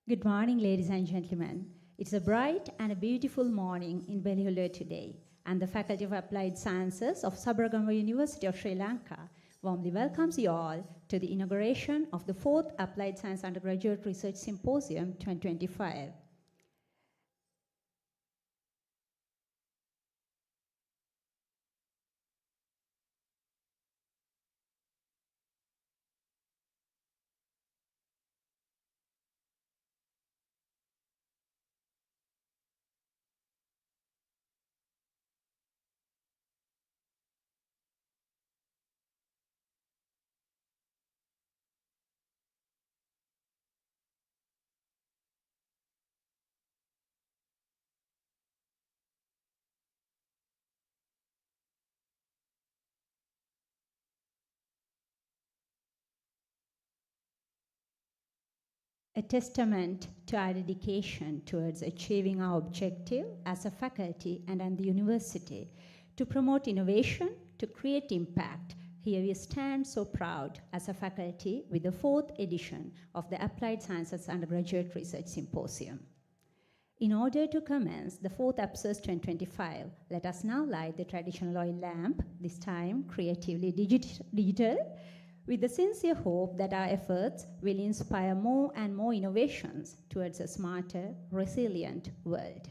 Good morning, ladies and gentlemen. It's a bright and a beautiful morning in Bellihulur today, and the Faculty of Applied Sciences of Sabaragamuwa University of Sri Lanka warmly welcomes you all to the inauguration of the 4th Applied Science Undergraduate Research Symposium 2025. A testament to our dedication towards achieving our objective as a faculty and at the university to promote innovation, to create impact. Here we stand so proud as a faculty with the 4th edition of the Applied Sciences Undergraduate Research Symposium. In order to commence the 4th APSUS 2025, let us now light the traditional oil lamp, this time creatively digital, with the sincere hope that our efforts will inspire more and more innovations towards a smarter, resilient world.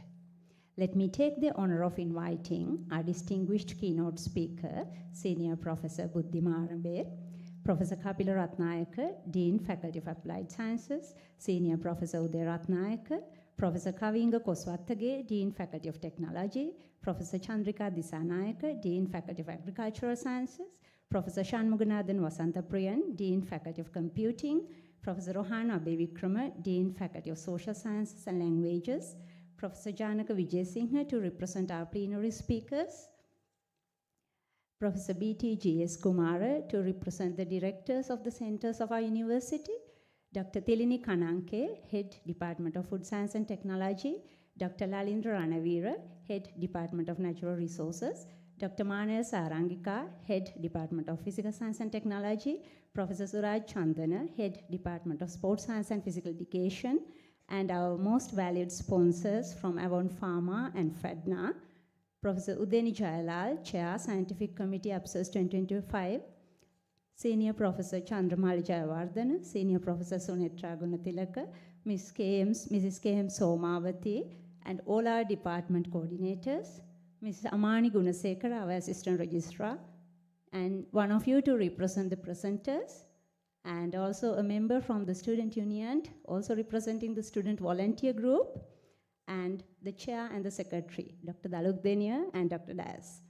Let me take the honor of inviting our distinguished keynote speaker, Senior Professor Buddhi Marambe, Professor Kapila Ratnayaka, Dean, Faculty of Applied Sciences, Senior Professor Uday Ratnayaka, Professor Kavinga Koswathage, Dean, Faculty of Technology, Professor Chandrika Disanayaka, Dean, Faculty of Agricultural Sciences, Professor Shanmuganathan Wasantapriyan, Dean, Faculty of Computing, Professor Rohana Abevikrama, Dean, Faculty of Social Sciences and Languages, Professor Janaka Vijayasinghe to represent our plenary speakers, Professor B.T.G.S. Kumara to represent the directors of the centers of our university, Dr. Tilini Kananke, Head Department of Food Science and Technology, Dr. Lalindra Ranavira, Head Department of Natural Resources, Dr. Manel Sarangika, Head Department of Physical Science and Technology, Professor Suraj Chandana, Head Department of Sports Science and Physical Education, and our most valued sponsors from Avon Pharma and FEDNA, Professor Udeni Jayalal, Chair, Scientific Committee, APSUS 2025, Senior Professor Chandramali Jayawardena, Senior Professor Sunetra Gunatilaka, Mrs. K.M. Somavati, and all our department coordinators, Mrs. Amani Gunasekara, our Assistant Registrar, and one of you to represent the presenters, and also a member from the Student Union, also representing the Student Volunteer Group, and the Chair and the Secretary, Dr. Daluk Denia and Dr. Dias.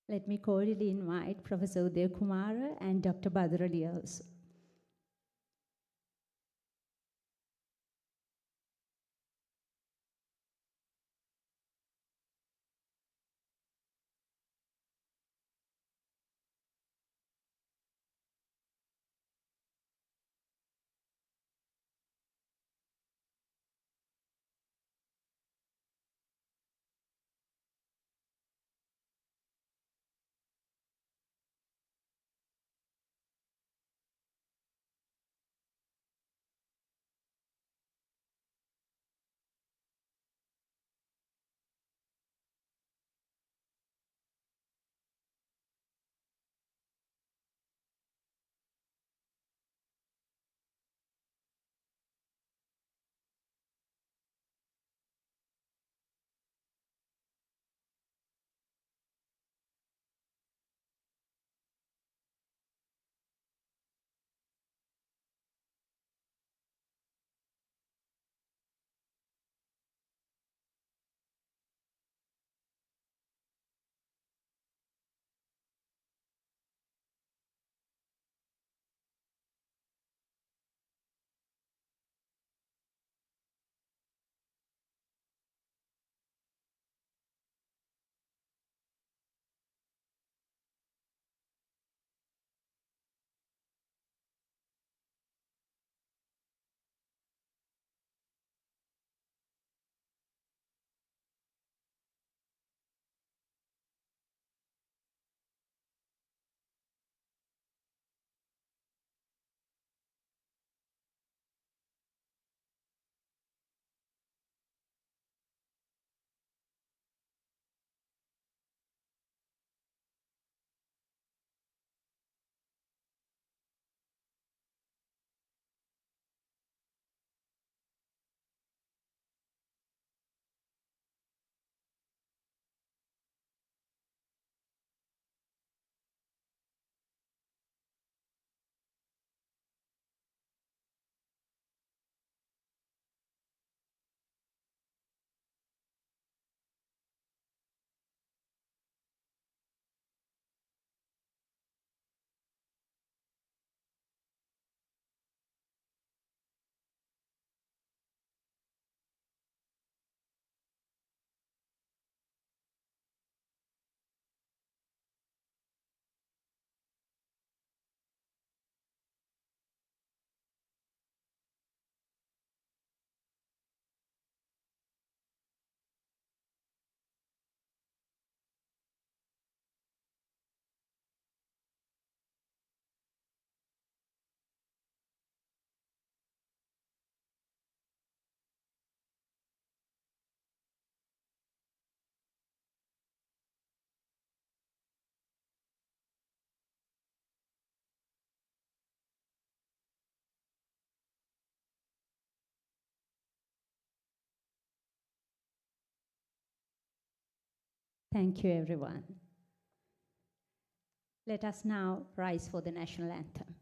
Let me cordially invite Professor Uday Kumara and Dr. Badra Diaz. Thank you, everyone. Let us now rise for the national anthem.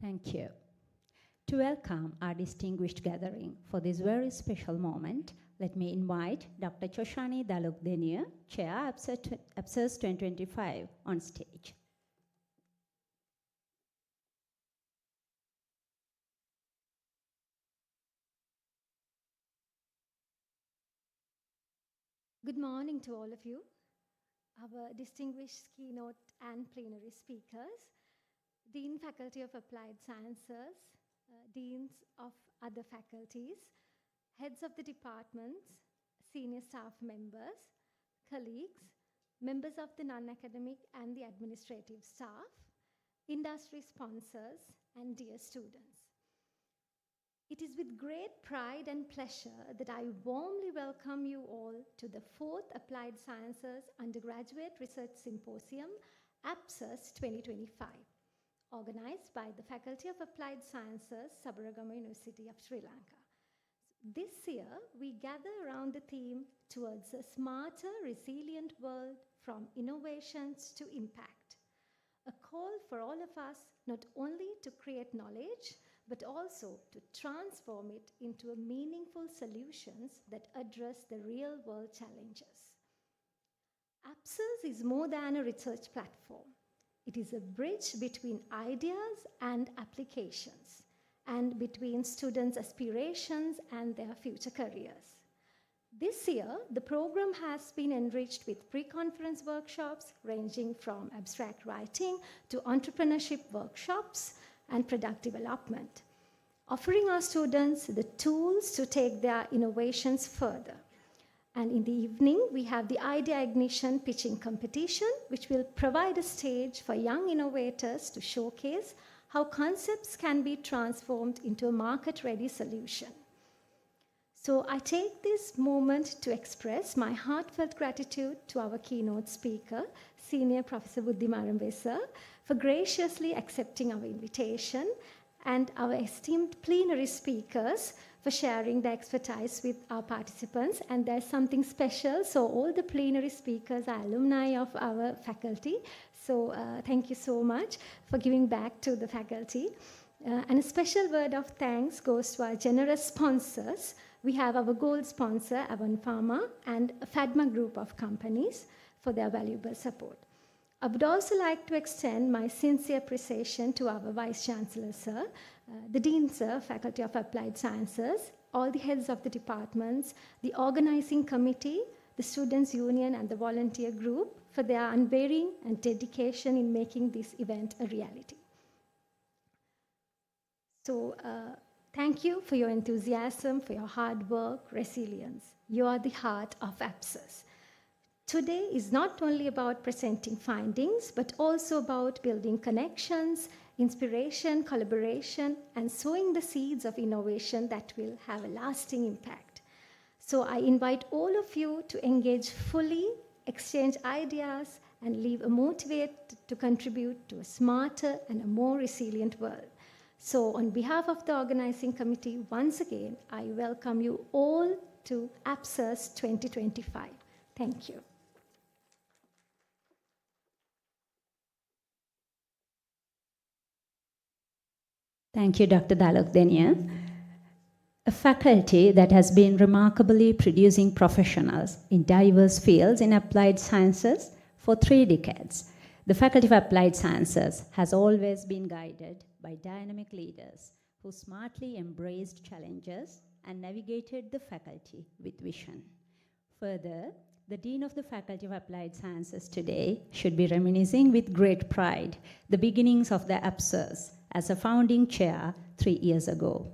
Thank you. To welcome our distinguished gathering for this very special moment, let me invite Dr. Choshani Daluk-Denia, Chair, APSUS 2025, on stage. Good morning to all of you, our distinguished keynote and plenary speakers, Dean Faculty of Applied Sciences, Deans of other faculties, heads of the departments, senior staff members, colleagues, members of the non-academic and the administrative staff, industry sponsors, and dear students. It is with great pride and pleasure that I warmly welcome you all to the 4th Applied Sciences Undergraduate Research Symposium, APSUS 2025, organized by the Faculty of Applied Sciences, Sabaragamuwa University of Sri Lanka. This year, we gather around the theme towards a smarter, resilient world from innovations to impact. A call for all of us not only to create knowledge, but also to transform it into meaningful solutions that address the real-world challenges. APSUS is more than a research platform. It is a bridge between ideas and applications, and between students' aspirations and their future careers. This year, the program has been enriched with pre-conference workshops ranging from abstract writing to entrepreneurship workshops and product development, offering our students the tools to take their innovations further. And in the evening, we have the Idea Ignition pitching competition, which will provide a stage for young innovators to showcase how concepts can be transformed into a market-ready solution. So I take this moment to express my heartfelt gratitude to our keynote speaker, Senior Professor Buddhimarambe sir, for graciously accepting our invitation, and our esteemed plenary speakers for sharing their expertise with our participants. And there's something special, so all the plenary speakers are alumni of our faculty. So thank you so much for giving back to the faculty. And a special word of thanks goes to our generous sponsors. We have our gold sponsor, Avon Pharma, and a FADMA group of companies for their valuable support. I would also like to extend my sincere appreciation to our Vice Chancellor, sir, the Dean, sir, Faculty of Applied Sciences, all the heads of the departments, the organizing committee, the Students' Union, and the volunteer group for their unwavering and dedication in making this event a reality. So, thank you for your enthusiasm, for your hard work, resilience. You are the heart of APSUS. Today is not only about presenting findings, but also about building connections, inspiration, collaboration, and sowing the seeds of innovation that will have a lasting impact. So I invite all of you to engage fully, exchange ideas, and leave motivated to contribute to a smarter and a more resilient world. So on behalf of the organizing committee, once again, I welcome you all to APSUS 2025. Thank you. Thank you, Dr. Dalokdenia. A faculty that has been remarkably producing professionals in diverse fields in applied sciences for 3 decades. The Faculty of Applied Sciences has always been guided by dynamic leaders who smartly embraced challenges and navigated the faculty with vision. Further, the Dean of the Faculty of Applied Sciences today should be reminiscing with great pride the beginnings of the APSUS as a founding chair 3 years ago.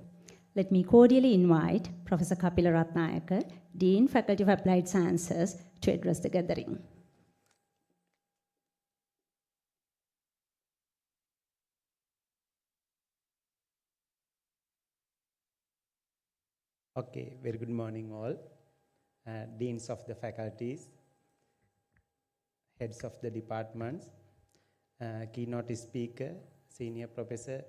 Let me cordially invite Professor Kapila Ratnayaka, Dean, Faculty of Applied Sciences, to address the gathering. Okay, very good morning all. Deans of the faculties, heads of the departments, keynote speaker, Senior Professor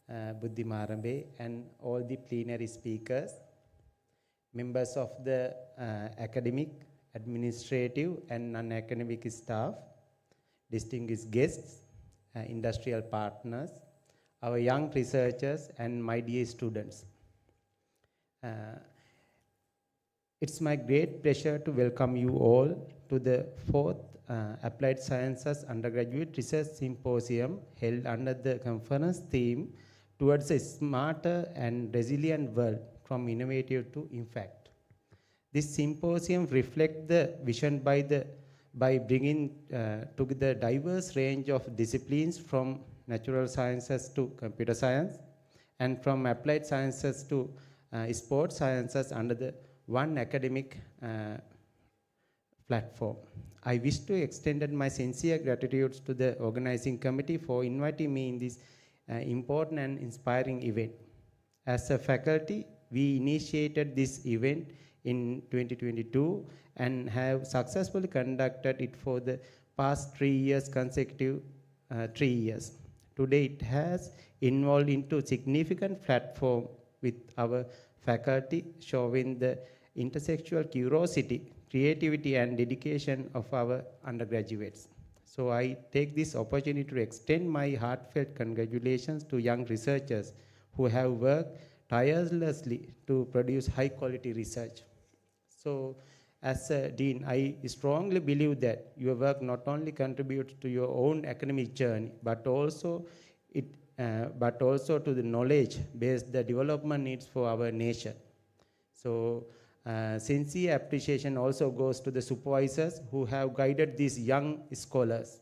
Buddhimarambe, and all the plenary speakers, members of the academic, administrative, and non-academic staff, distinguished guests, industrial partners, our young researchers, and my dear students. It's my great pleasure to welcome you all to the 4th Applied Sciences Undergraduate Research Symposium held under the conference theme Towards a Smarter and Resilient World, from Innovative to Impact. This symposium reflects the vision by bringing together diverse range of disciplines from natural sciences to computer science and from applied sciences to sports sciences under the one academic platform. I wish to extend my sincere gratitude to the organizing committee for inviting me in this important and inspiring event. As a faculty, we initiated this event in 2022 and have successfully conducted it for the past 3 years, consecutive 3 years. Today it has involved into significant platform with our faculty, showing the intersectional curiosity, creativity, and dedication of our undergraduates. So I take this opportunity to extend my heartfelt congratulations to young researchers who have worked tirelessly to produce high-quality research. So as a dean, I strongly believe that your work not only contributes to your own academic journey, but also to the knowledge-based the development needs for our nation. So Sincere appreciation also goes to the supervisors who have guided these young scholars.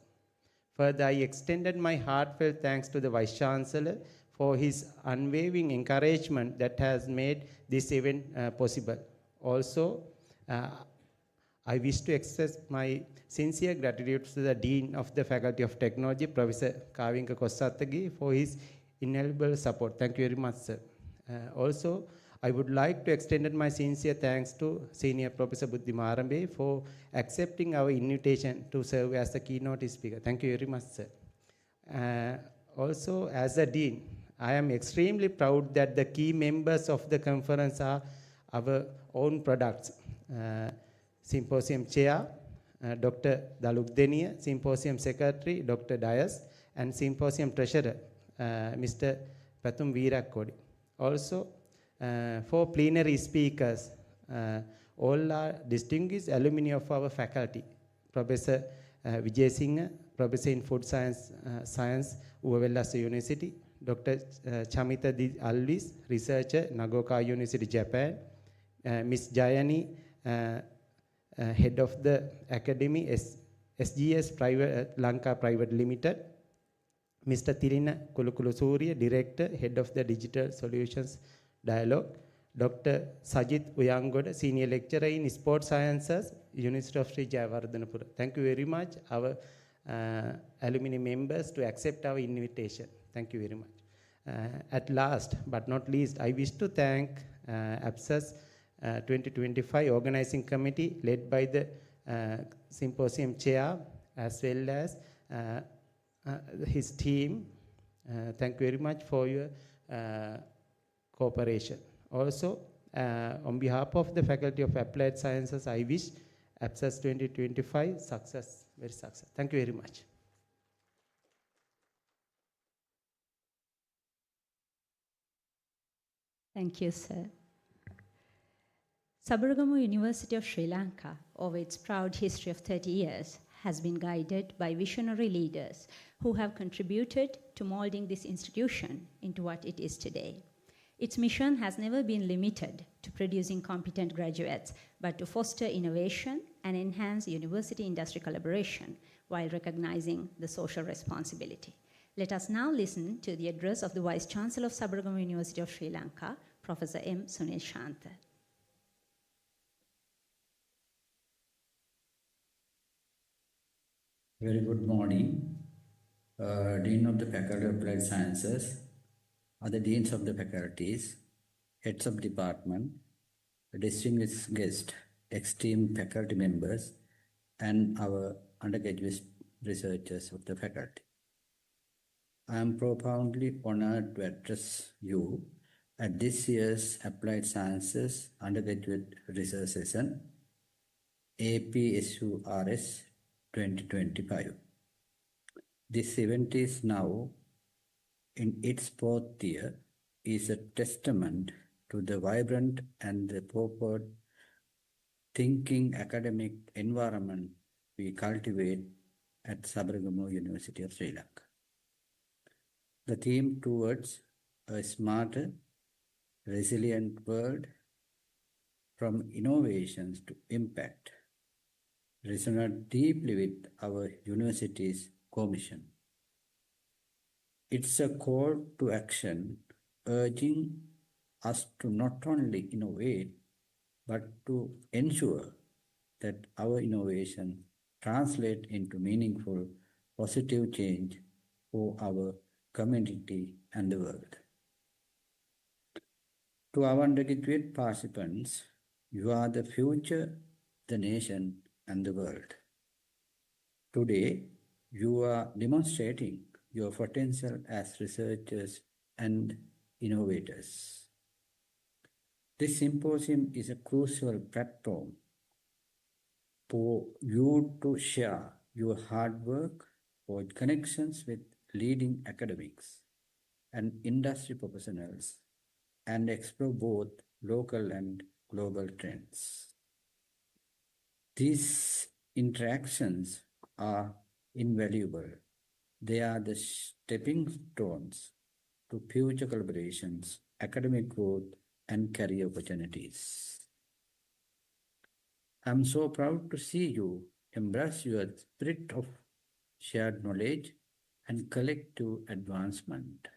Further, I extended my heartfelt thanks to the Vice Chancellor for his unwavering encouragement that has made this event possible. Also, I wish to express my sincere gratitude to the Dean of the Faculty of Technology, Professor Kavinka Kossatagi, for his invaluable support. Thank you very much, sir. Also, I would like to extend my sincere thanks to Senior Professor Buddhi Marambe for accepting our invitation to serve as the keynote speaker. Thank you very much, sir. Also, as a Dean, I am extremely proud that the key members of the conference are our own products. Symposium Chair, Dr. Daluk Denia, Symposium Secretary, Dr. Dias, and Symposium Treasurer, Mr. Pathum Veerakkodi. Also, for plenary speakers, all are distinguished alumni of our faculty. Professor Vijay Singh, Professor in Food Science, Uwellasa University, Dr. Chamita D. Alvis, researcher, Nagoya University, Japan, Ms. Jayani, head of the academy, SGS Private, Lanka Private Limited, Mr. Tirina Kulukulusuriya, director, head of the Digital Solutions Dialogue, Dr. Sajit Uyangoda, senior lecturer in Sports Sciences, University of Sri Jayawardhanapura. Thank you very much, our alumni members, to accept our invitation. Thank you very much. At last but not least, I wish to thank APSAS 2025 organizing committee led by the symposium chair as well as his team. Thank you very much for your cooperation. Also, on behalf of the Faculty of Applied Sciences, I wish APSAS 2025 success, very success. Thank you very much. Thank you, sir. Sabaragamuwa University of Sri Lanka, over its proud history of 30 years, has been guided by visionary leaders who have contributed to molding this institution into what it is today. Its mission has never been limited to producing competent graduates, but to foster innovation and enhance university-industry collaboration while recognizing the social responsibility. Let us now listen to the address of the Vice Chancellor of Sabaragamuwa University of Sri Lanka, Professor M. Sunil Shantha. Very good morning, Dean of the Faculty of Applied Sciences, other deans of the faculties, heads of department, distinguished guests, esteemed faculty members, and our undergraduate researchers of the faculty. I am profoundly honored to address you at this year's Applied Sciences Undergraduate Research Session, APSURS 2025. This event is now in its fourth year, is a testament to the vibrant and the forward thinking academic environment we cultivate at Sabaragamuwa University of Sri Lanka. The theme towards a smarter, resilient world, from innovations to impact, resonate deeply with our university's core mission. It's a call to action urging us to not only innovate, but to ensure that our innovation translate into meaningful, positive change for our community and the world. To our undergraduate participants, you are the future, the nation, and the world. Today, you are demonstrating your potential as researchers and innovators. This symposium is a crucial platform for you to share your hard work, forge connections with leading academics and industry professionals, and explore both local and global trends. These interactions are invaluable. They are the stepping stones to future collaborations, academic growth, and career opportunities. I'm so proud to see you embrace your spirit of shared knowledge and collective advancement.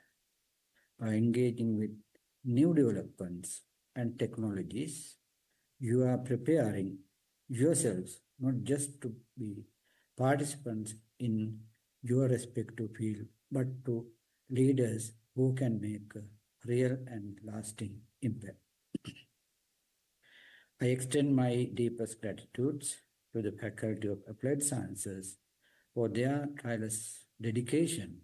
By engaging with new developments and technologies, you are preparing yourselves not just to be participants in your respective field, but to leaders who can make a real and lasting impact. I extend my deepest gratitudes to the Faculty of Applied Sciences for their tireless dedication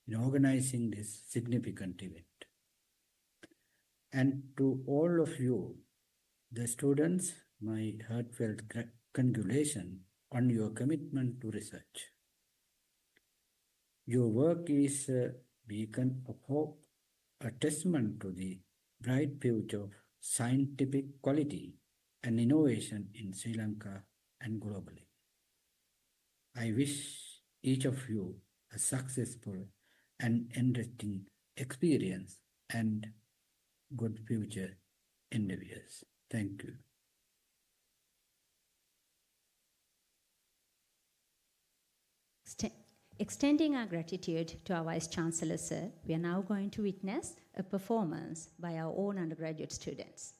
in organizing this significant event. And to all of you, the students, my heartfelt congratulations on your commitment to research. Your work is a beacon of hope, a testament to the bright future of scientific quality and innovation in Sri Lanka and globally. I wish each of you a successful and enriching experience and good future endeavors. Thank you. Extending our gratitude to our Vice Chancellor, Sir, we are now going to witness a performance by our own undergraduate students.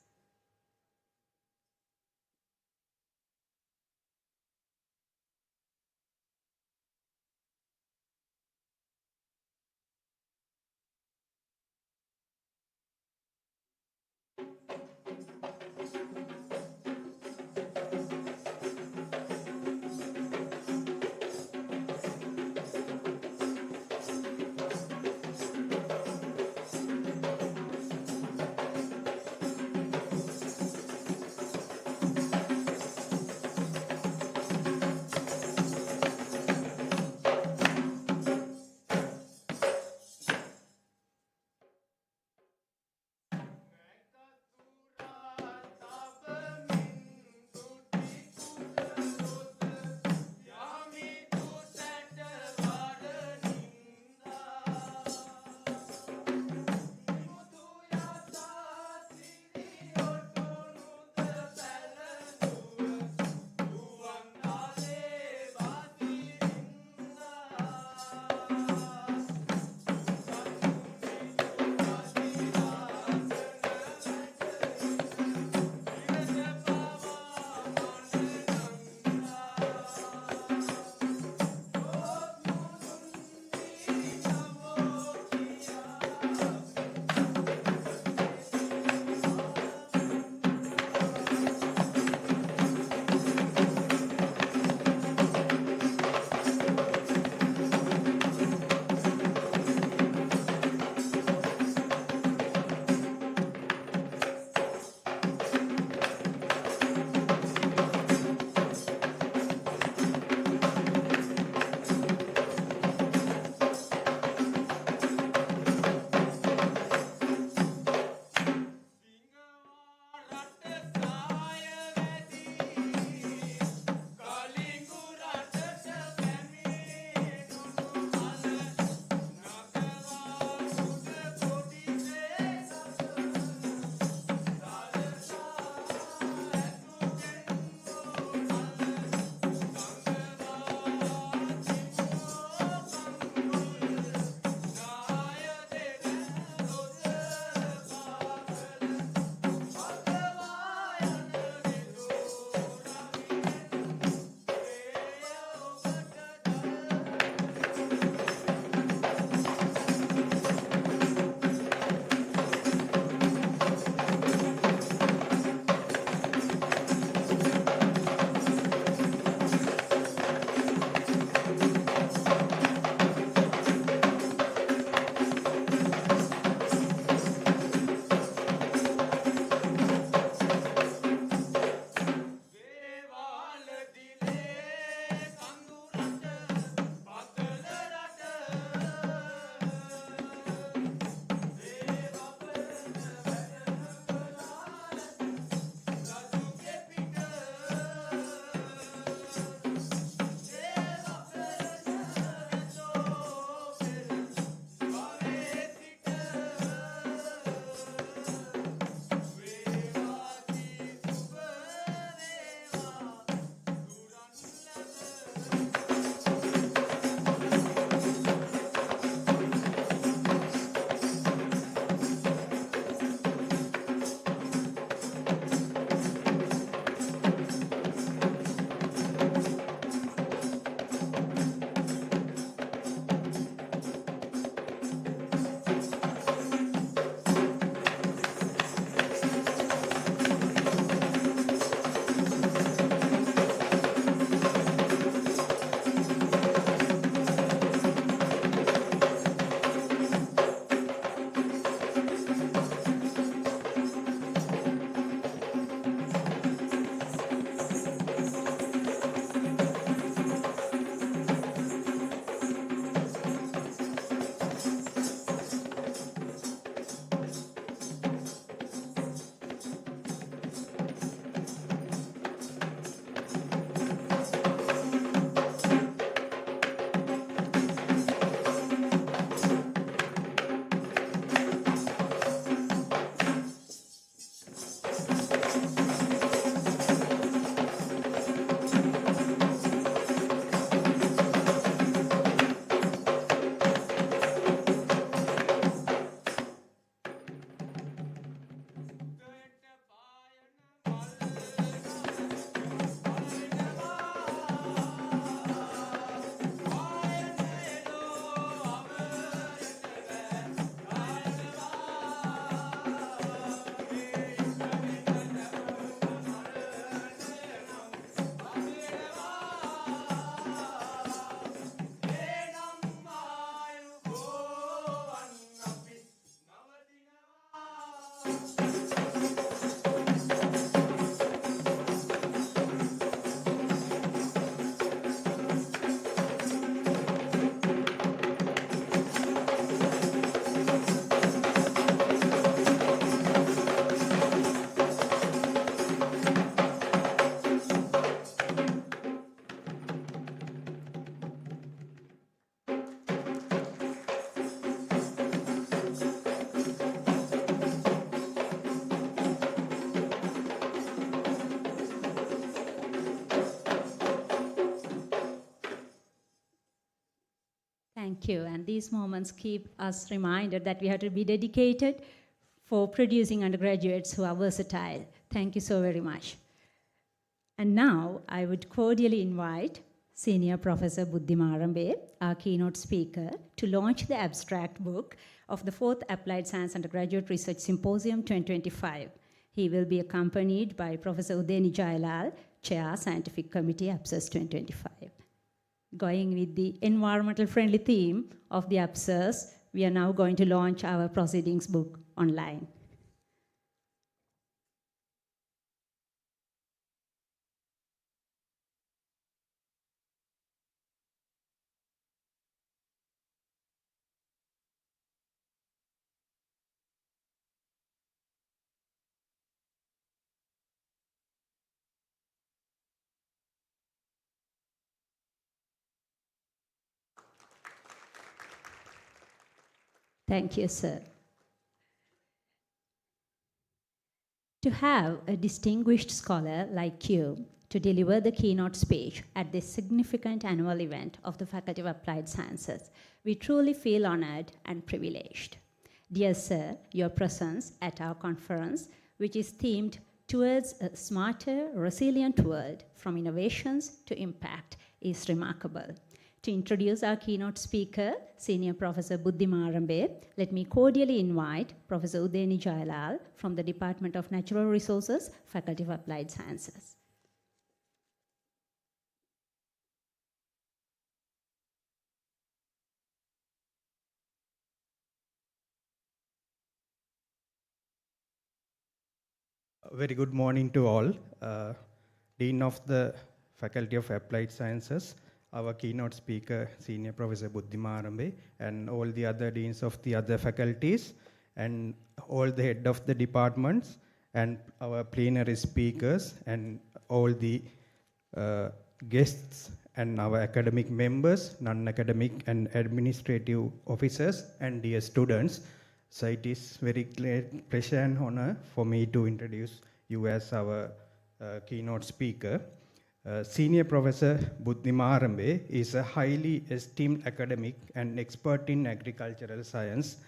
Thank you. And these moments keep us reminded that we have to be dedicated for producing undergraduates who are versatile. Thank you so very much. And now I would cordially invite Senior Professor Buddhimarambe, our keynote speaker, to launch the abstract book of the 4th Applied Science Undergraduate Research Symposium 2025. He will be accompanied by Professor Udeni Jailal, Chair, Scientific Committee, APSUS 2025. Going with the environmental friendly theme of the APSUS, we are now going to launch our proceedings book online. Thank you, sir. To have a distinguished scholar like you to deliver the keynote speech at this significant annual event of the Faculty of Applied Sciences, we truly feel honored and privileged. Dear sir, your presence at our conference, which is themed towards a smarter, resilient world from innovations to impact, is remarkable. To introduce our keynote speaker, Senior Professor Buddhimarambe, let me cordially invite Professor Udeni Jailal from the Department of Natural Resources, Faculty of Applied Sciences. Very good morning to all. Dean of the Faculty of Applied Sciences, our keynote speaker, Senior Professor Buddhimarambe, and all the other deans of the other faculties, and all the head of the departments, and our plenary speakers, and all the guests, and our academic members, non-academic and administrative officers, and dear students. So it is very great pleasure and honor for me to introduce you as our keynote speaker. Senior Professor Buddhimarambe is a highly esteemed academic and expert in agricultural science,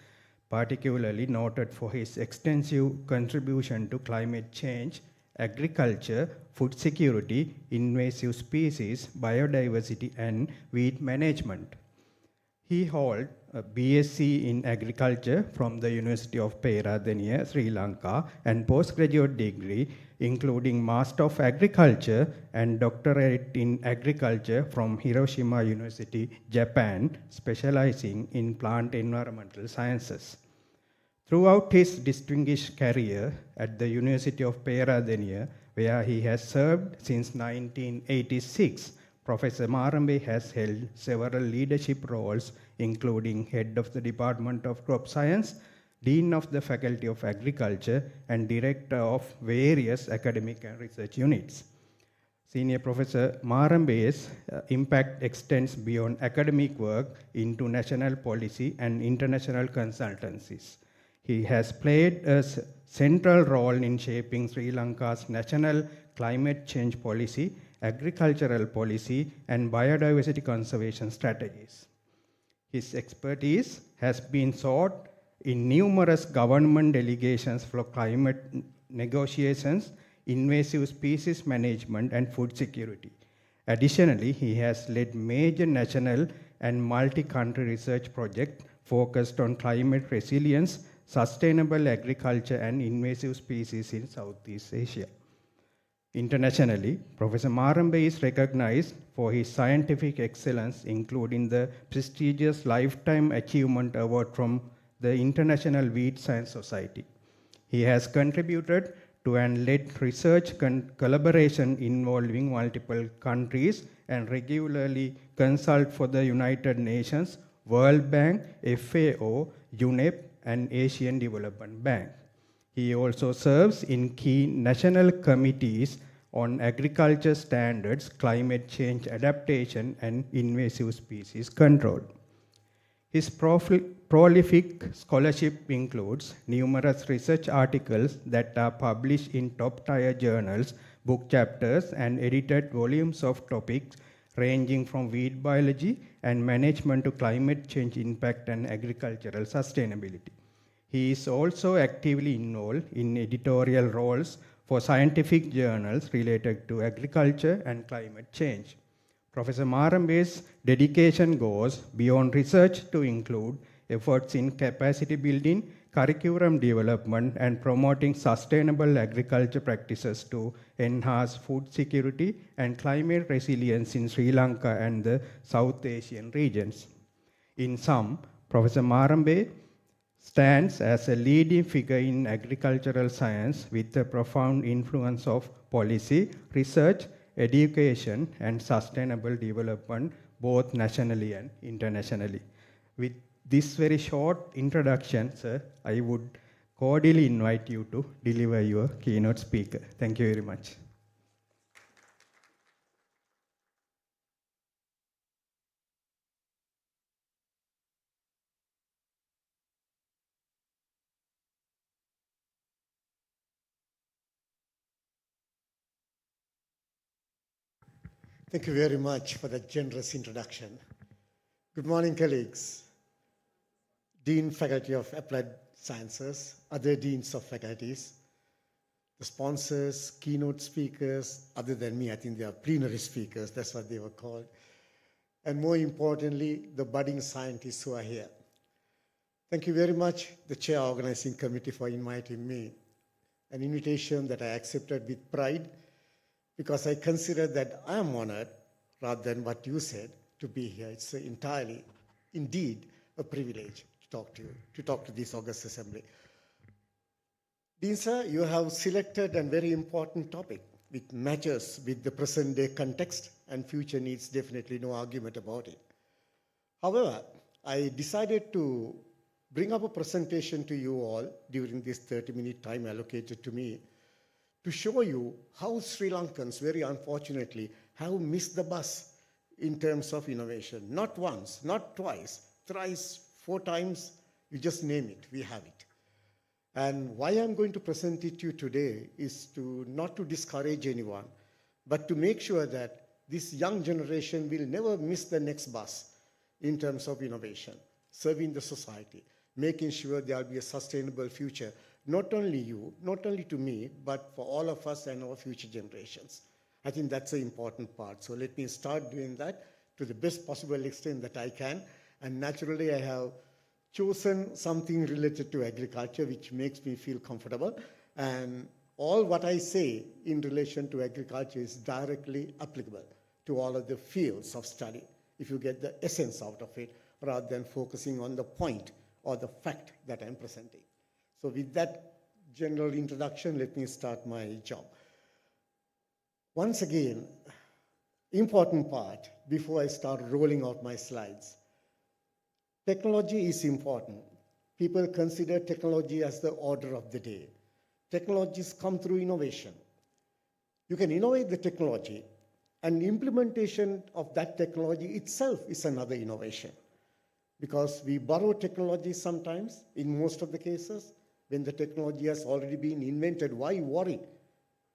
particularly noted for his extensive contribution to climate change, agriculture, food security, invasive species, biodiversity, and weed management. He holds a BSc in Agriculture from the University of Peradeniya, Sri Lanka, and postgraduate degree, including Master of Agriculture and Doctorate in Agriculture from Hiroshima University, Japan, specializing in plant environmental sciences. Throughout his distinguished career at the University of Peradeniya, where he has served since 1986, Professor Marambe has held several leadership roles, including head of the Department of Crop Science, Dean of the Faculty of Agriculture, and Director of various academic and research units. Senior Professor Marambe's impact extends beyond academic work into national policy and international consultancies. He has played a central role in shaping Sri Lanka's national climate change policy, agricultural policy, and biodiversity conservation strategies. His expertise has been sought in numerous government delegations for climate negotiations, invasive species management, and food security. Additionally, he has led major national and multi-country research projects focused on climate resilience, sustainable agriculture, and invasive species in Southeast Asia. Internationally, Professor Marambe is recognized for his scientific excellence, including the prestigious Lifetime Achievement Award from the International Wheat Science Society. He has contributed to and led research collaboration involving multiple countries and regularly consult for the United Nations, World Bank, FAO, UNEP, and Asian Development Bank. He also serves in key national committees on agriculture standards, climate change adaptation, and invasive species control. His prolific scholarship includes numerous research articles that are published in top-tier journals, book chapters, and edited volumes of topics ranging from weed biology, and management to climate change impact and agricultural sustainability. He is also actively involved in editorial roles for scientific journals related to agriculture and climate change. Professor Marambe's dedication goes beyond research to include efforts in capacity building, curriculum development, and promoting sustainable agriculture practices to enhance food security and climate resilience in Sri Lanka and the South Asian regions. In sum, Professor Marambe stands as a leading figure in agricultural science with a profound influence of policy, research, education, and sustainable development both nationally and internationally. With this very short introduction, sir, I would cordially invite you to deliver your keynote speaker. Thank you very much. Thank you very much for that generous introduction. Good morning, colleagues. Dean, Faculty of Applied Sciences, other deans of faculties, the sponsors, keynote speakers, other than me, I think they are plenary speakers, that's what they were called. And more importantly, the budding scientists who are here. Thank you very much, the Chair Organizing Committee, for inviting me. An invitation that I accepted with pride, because I consider that I am honored, rather than what you said, to be here. It's entirely, indeed, a privilege to talk to this August Assembly. Dean Sir, you have selected a very important topic which matches with the present day context and future needs, definitely no argument about it. However, I decided to bring up a presentation to you all during this 30-minute time allocated to me to show you how Sri Lankans, very unfortunately, have missed the bus in terms of innovation. Not once, not twice, thrice, 4 times, you just name it, we have it. And why I'm going to present it to you today is not to discourage anyone, but to make sure that this young generation will never miss the next bus in terms of innovation, serving the society, making sure there will be a sustainable future, not only you, not only to me, but for all of us and our future generations. I think that's an important part. So let me start doing that to the best possible extent that I can. And naturally, I have chosen something related to agriculture, which makes me feel comfortable. And all what I say in relation to agriculture is directly applicable to all of the fields of study, if you get the essence out of it, rather than focusing on the point or the fact that I'm presenting. So with that general introduction, let me start my job. Once again, important part before I start rolling out my slides. Technology is important. People consider technology as the order of the day. Technologies come through innovation. You can innovate the technology, and implementation of that technology itself is another innovation. Because we borrow technology sometimes, in most of the cases, when the technology has already been invented, why worry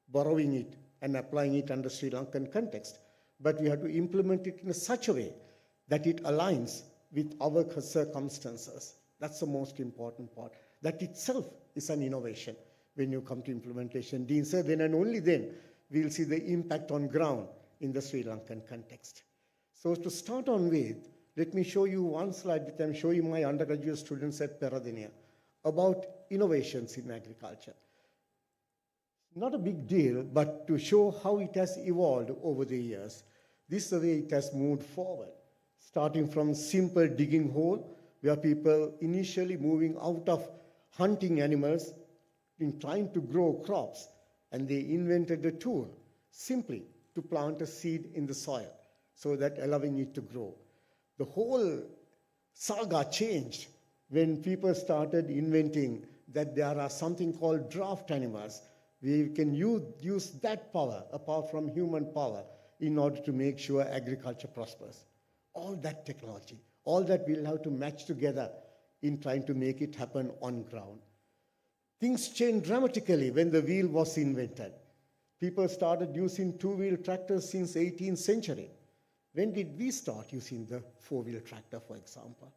borrowing it and applying it under Sri Lankan context? But we have to implement it in such a way that it aligns with our circumstances. That's the most important part. That itself is an innovation when you come to implementation. Dean said, then and only then we'll see the impact on ground in the Sri Lankan context. So to start on with, let me show you one slide that I'm showing my undergraduate students at Peradeniya about innovations in agriculture. Not a big deal, but to show how it has evolved over the years. This is the way it has moved forward, starting from simple digging hole, where people initially moving out of hunting animals in trying to grow crops, and they invented a tool simply to plant a seed in the soil so that allowing it to grow. The whole saga changed when people started inventing that there are something called draft animals. We can use that power, apart from human power, in order to make sure agriculture prospers. All that technology, all that we'll have to match together in trying to make it happen on ground. Things changed dramatically when the wheel was invented. People started using two-wheel tractors since 18th century. When did we start using the four-wheel tractor, for example?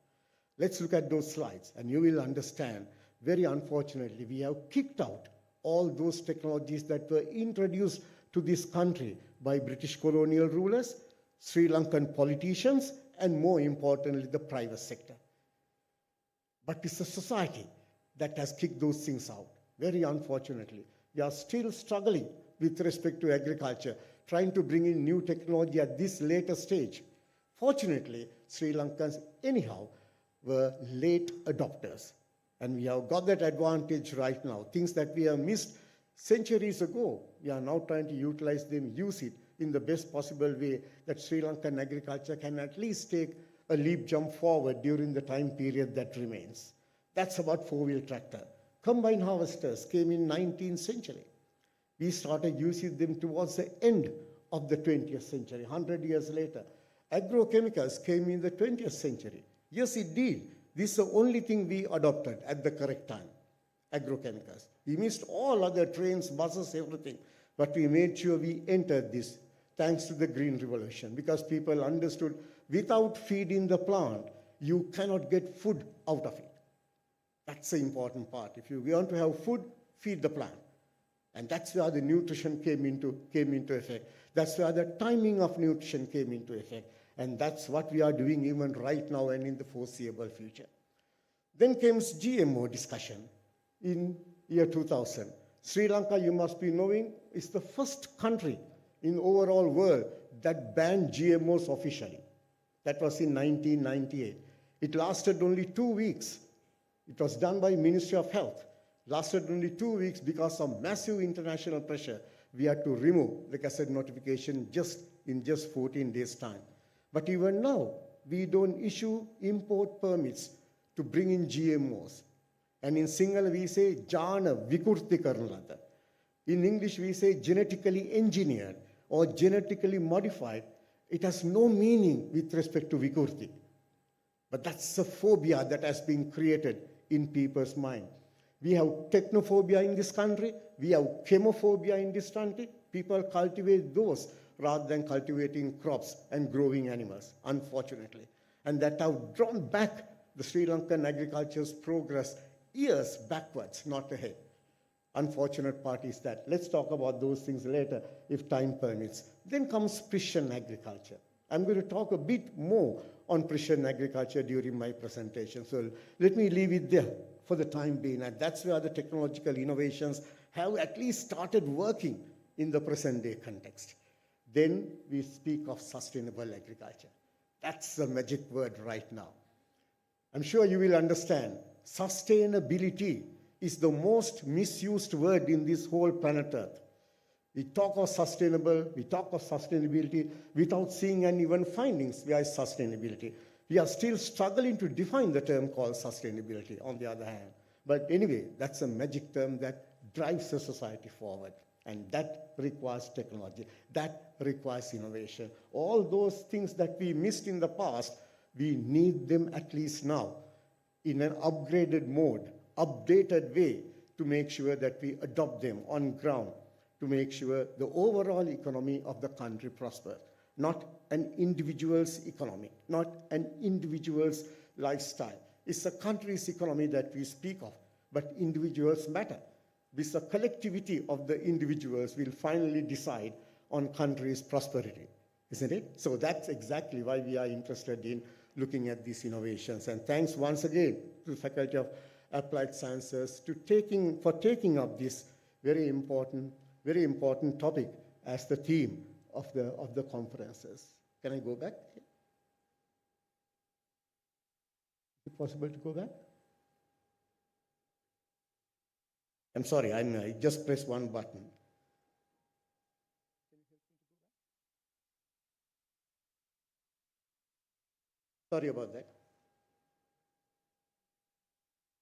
Let's look at those slides, and you will understand, very unfortunately, we have kicked out all those technologies that were introduced to this country by British colonial rulers, Sri Lankan politicians, and more importantly, the private sector. But it's a society that has kicked those things out. Very unfortunately, we are still struggling with respect to agriculture, trying to bring in new technology at this later stage. Fortunately, Sri Lankans, anyhow, were late adopters. And we have got that advantage right now. Things that we have missed centuries ago, we are now trying to utilize them, use it in the best possible way that Sri Lankan agriculture can at least take a leap jump forward during the time period that remains. That's about four-wheel tractor. Combine harvesters came in 19th century. We started using them towards the end of the 20th century, 100 years later. Agrochemicals came in the 20th century. Yes, it did. This is the only thing we adopted at the correct time, agrochemicals. We missed all other trains, buses, everything. But we made sure we entered this thanks to the Green Revolution, because people understood without feeding the plant, you cannot get food out of it. That's the important part. If you want to have food, feed the plant. And that's where the nutrition came into effect. That's where the timing of nutrition came into effect. And that's what we are doing even right now and in the foreseeable future. Then comes GMO discussion in year 2000. Sri Lanka, you must be knowing, is the first country in overall world that banned GMOs officially. That was in 1998. It lasted only 2 weeks. It was done by Ministry of Health. Lasted only 2 weeks because of massive international pressure. We had to remove the gazette notification in just 14 days' time. But even now, we don't issue import permits to bring in GMOs. And in Sinhala, we say jana vikurti karnalata. In English, we say genetically engineered or genetically modified. It has no meaning with respect to vikurti. But that's a phobia that has been created in people's mind. We have technophobia in this country. We have chemophobia in this country. People cultivate those rather than cultivating crops and growing animals, unfortunately. And that have drawn back the Sri Lankan agriculture's progress years backwards, not ahead. Unfortunate part is that. Let's talk about those things later if time permits. Then comes precision agriculture. I'm going to talk a bit more on precision agriculture during my presentation. So let me leave it there for the time being. And that's where the technological innovations have at least started working in the present day context. Then we speak of sustainable agriculture. That's the magic word right now. I'm sure you will understand. Sustainability is the most misused word in this whole planet Earth. We talk of sustainable, we talk of sustainability without seeing and even finding where is sustainability. We are still struggling to define the term called sustainability, on the other hand. But anyway, that's a magic term that drives the society forward. And that requires technology. That requires innovation. All those things that we missed in the past, we need them at least now in an upgraded mode, updated way to make sure that we adopt them on ground, to make sure the overall economy of the country prospers. Not an individual's economy, not an individual's lifestyle. It's the country's economy that we speak of, but individuals matter. This the collectivity of the individuals will finally decide on country's prosperity, isn't it? So that's exactly why we are interested in looking at these innovations. And thanks once again to the Faculty of Applied Sciences for taking up this very important topic as the theme of the conferences. Can I go back? Is it possible to go back? I'm sorry, I just pressed one button. Sorry about that.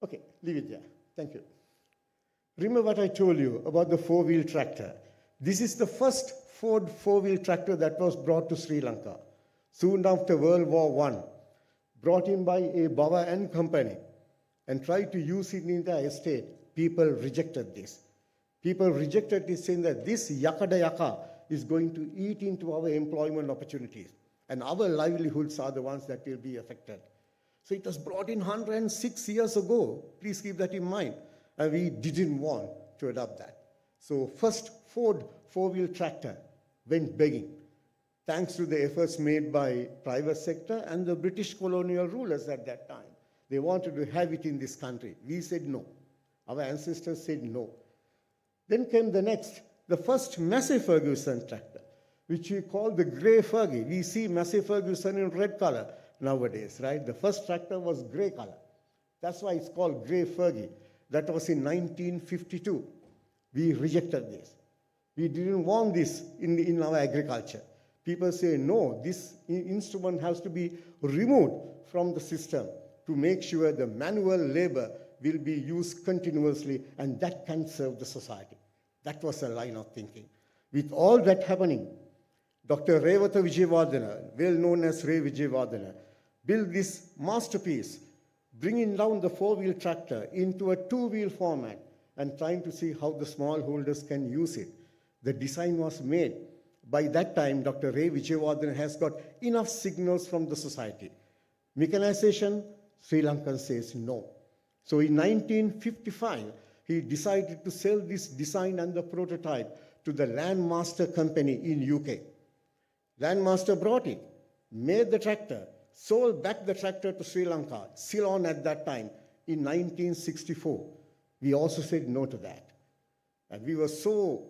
Okay, leave it there. Thank you. Remember what I told you about the four-wheel tractor. This is the first Ford four-wheel tractor that was brought to Sri Lanka soon after World War I, brought in by a Bava and company and tried to use it in their estate. People rejected this. People rejected this, saying that this yakada yaka is going to eat into our employment opportunities. And our livelihoods are the ones that will be affected. So it was brought in 106 years ago. Please keep that in mind. And we didn't want to adopt that. So first Ford four-wheel tractor went begging, thanks to the efforts made by private sector and the British colonial rulers at that time. They wanted to have it in this country. We said no. Our ancestors said no. Then came the next, the first Massey Ferguson tractor, which we call the grey Fergie. We see Massey Ferguson in red color nowadays, right? The first tractor was grey color. That's why it's called grey Fergie. That was in 1952. We rejected this. We didn't want this in our agriculture. People say, no, this instrument has to be removed from the system to make sure the manual labor will be used continuously, and that can serve the society. That was a line of thinking. With all that happening, Dr. Revata Vijayawardena, well known as Ray Vijayawardena, built this masterpiece, bringing down the four-wheel tractor into a two-wheel format and trying to see how the smallholders can use it. The design was made. By that time, Dr. Ray Vijayawardena has got enough signals from the society. Mechanization, Sri Lanka says no. So in 1955, he decided to sell this design and the prototype to the Landmaster company in UK. Landmaster brought it, made the tractor, sold back the tractor to Sri Lanka, Ceylon at that time, in 1964. We also said no to that. And we were so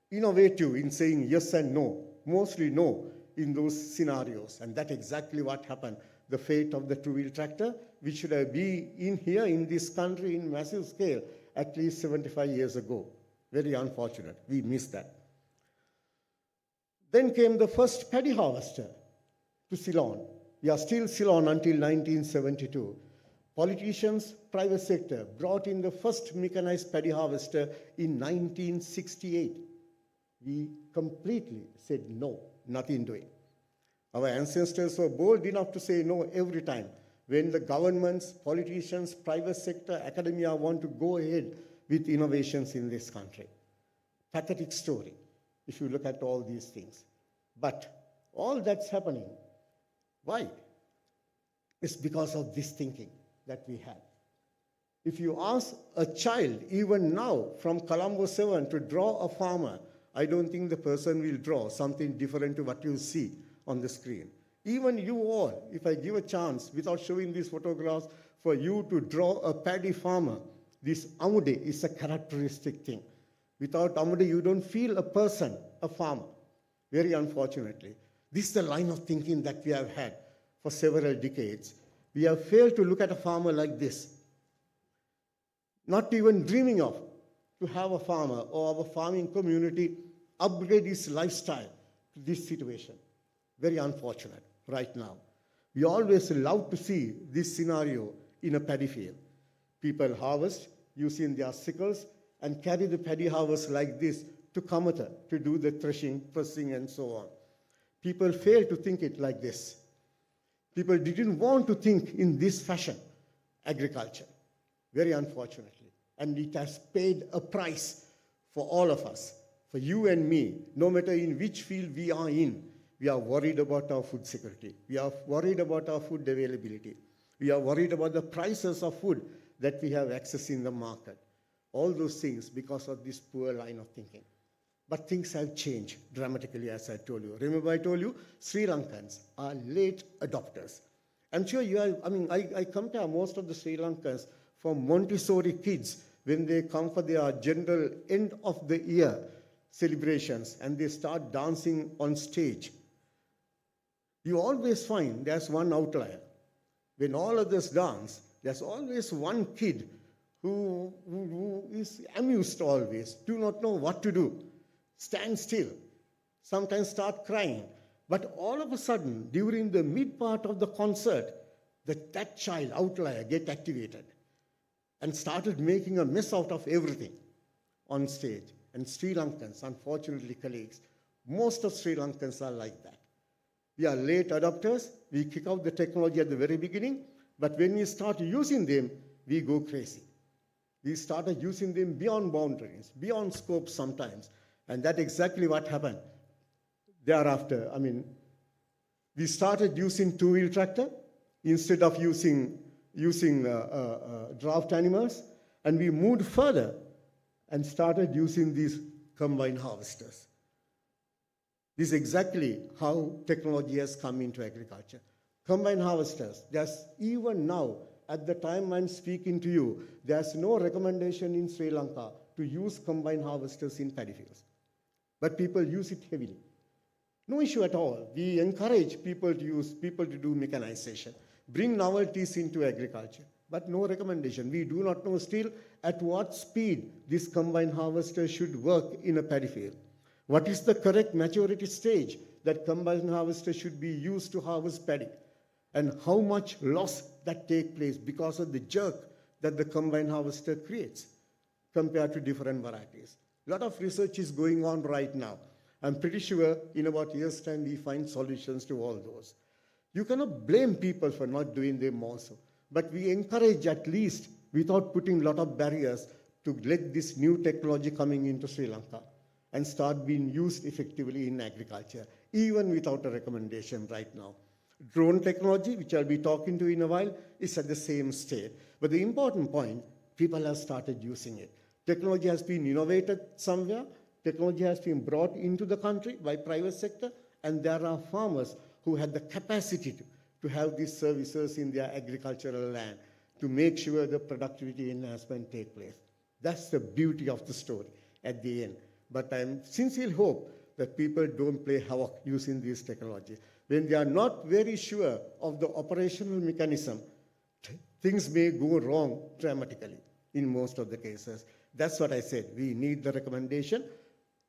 innovative in saying yes and no, mostly no in those scenarios. And that's exactly what happened. The fate of the two-wheel tractor, which should have been in here in this country in massive scale at least 75 years ago. Very unfortunate. We missed that. Then came the first paddy harvester to Ceylon. We are still Ceylon until 1972. Politicians, private sector brought in the first mechanized paddy harvester in 1968. We completely said no, nothing doing. Our ancestors were bold enough to say no every time when the governments, politicians, private sector, academia want to go ahead with innovations in this country. Pathetic story, if you look at all these things. But all that's happening, why? It's because of this thinking that we had. If you ask a child, even now, from Colombo 7 to draw a farmer, I don't think the person will draw something different to what you see on the screen. Even you all, if I give a chance, without showing these photographs, for you to draw a paddy farmer, this amude is a characteristic thing. Without amude, you don't feel a person, a farmer, very unfortunately. This is the line of thinking that we have had for several decades. We have failed to look at a farmer like this, not even dreaming of to have a farmer or our farming community upgrade its lifestyle to this situation. Very unfortunate right now. We always love to see this scenario in a paddy field. People harvest using their sickles and carry the paddy harvest like this to Kamata to do the threshing, pressing, and so on. People fail to think it like this. People didn't want to think in this fashion, agriculture, very unfortunately. And it has paid a price for all of us, for you and me, no matter in which field we are in. We are worried about our food security. We are worried about our food availability. We are worried about the prices of food that we have access in the market. All those things because of this poor line of thinking. But things have changed dramatically, as I told you. Remember I told you, Sri Lankans are late adopters. I'm sure you are, I compare most of the Sri Lankans from Montessori kids when they come for their general end of the year celebrations and they start dancing on stage. You always find there's one outlier. When all others dance, there's always one kid who is amused always, do not know what to do, stand still, sometimes start crying. But all of a sudden, during the mid part of the concert, that child outlier get activated and started making a mess out of everything on stage. And Sri Lankans, unfortunately, colleagues, most of Sri Lankans are like that. We are late adopters. We kick out the technology at the very beginning, but when we start using them, we go crazy. We started using them beyond boundaries, beyond scope sometimes, and that's exactly what happened. Thereafter, we We started using two-wheel tractor instead of using draft animals, and we moved further and started using these combine harvesters. This is exactly how technology has come into agriculture. Combine harvesters, there's even now, at the time I'm speaking to you, there's no recommendation in Sri Lanka to use combine harvesters in paddy fields. But people use it heavily. No issue at all. We encourage people to do mechanization, bring novelties into agriculture, but no recommendation. We do not know still at what speed this combine harvester should work in a paddy field. What is the correct maturity stage that combine harvester should be used to harvest paddy? And how much loss that takes place because of the jerk that the combine harvester creates compared to different varieties. A lot of research is going on right now. I'm pretty sure in about a year's time we find solutions to all those. You cannot blame people for not doing them also, but we encourage at least without putting a lot of barriers to let this new technology coming into Sri Lanka and start being used effectively in agriculture, even without a recommendation right now. Drone technology, which I'll be talking to in a while, is at the same state. But the important point, people have started using it. Technology has been innovated somewhere. Technology has been brought into the country by private sector, and there are farmers who had the capacity to have these services in their agricultural land to make sure the productivity enhancement take place. That's the beauty of the story at the end. But I sincerely hope that people don't play havoc using these technologies. When they are not very sure of the operational mechanism, things may go wrong dramatically in most of the cases. That's what I said. We need the recommendation.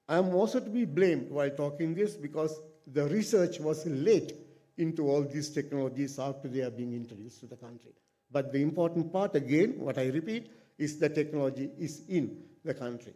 I'm also to be blamed while talking this because the research was late into all these technologies after they are being introduced to the country. But the important part, again, what I repeat, is the technology is in the country.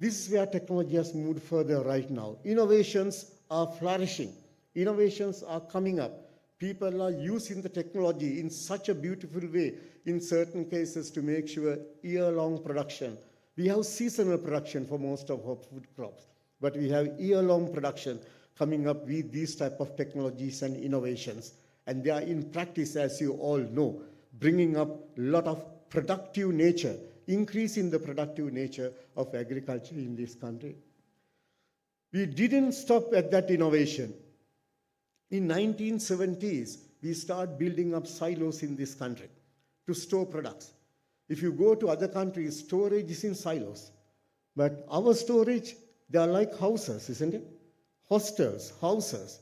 This is where technology has moved further right now. Innovations are flourishing. Innovations are coming up. People are using the technology in such a beautiful way in certain cases to make sure year-long production. We have seasonal production for most of our food crops, but we have year-long production coming up with these type of technologies and innovations. And they are in practice, as you all know, bringing up a lot of productive nature, increasing the productive nature of agriculture in this country. We didn't stop at that innovation. In 1970s, we started building up silos in this country to store products. If you go to other countries, storage is in silos. But our storage, they are like houses, isn't it? Hostels, houses.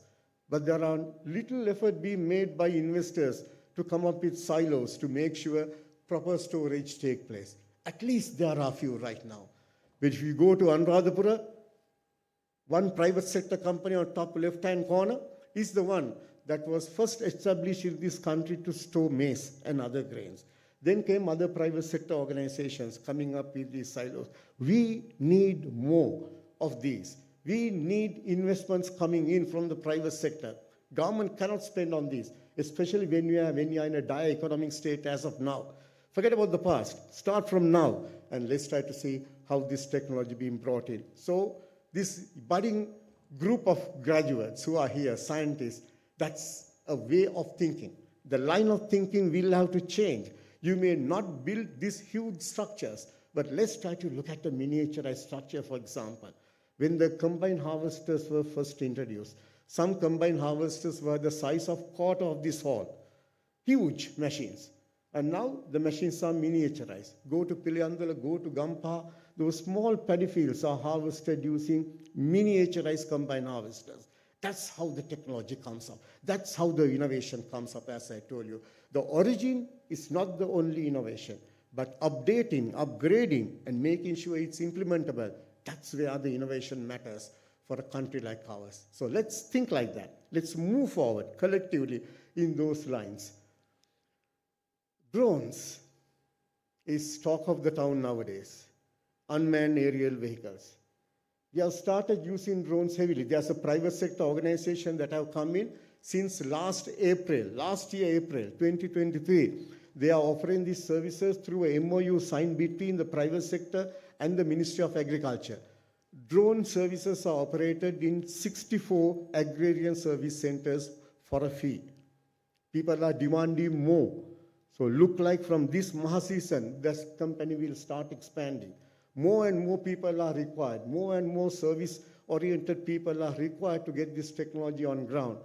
But there are little effort being made by investors to come up with silos to make sure proper storage take place. At least there are a few right now. But if you go to Anuradhapura, one private sector company on top left-hand corner is the one that was first established in this country to store maize and other grains. Then came other private sector organizations coming up with these silos. We need more of these. We need investments coming in from the private sector. Government cannot spend on these, especially when you are in a dire economic state as of now. Forget about the past. Start from now, and let's try to see how this technology being brought in. So this budding group of graduates who are here, scientists, that's a way of thinking. The line of thinking will have to change. You may not build these huge structures, but let's try to look at the miniaturized structure, for example. When the combine harvesters were first introduced, some combine harvesters were the size of quarter of this hall. Huge machines. And now the machines are miniaturized. Go to Piliandala, go to Gampa, those small paddy fields are harvested using miniaturized combine harvesters. That's how the technology comes up. That's how the innovation comes up, as I told you. The origin is not the only innovation, but updating, upgrading, and making sure it's implementable. That's where the innovation matters for a country like ours. So let's think like that. Let's move forward collectively in those lines. Drones is talk of the town nowadays. Unmanned aerial vehicles. We have started using drones heavily. There's a private sector organization that have come in since last year, April 2023. They are offering these services through a MOU signed between the private sector and the Ministry of Agriculture. Drone services are operated in 64 agrarian service centers for a fee. People are demanding more. So look like from this Maha season, this company will start expanding. More and more people are required. More and more service-oriented people are required to get this technology on ground.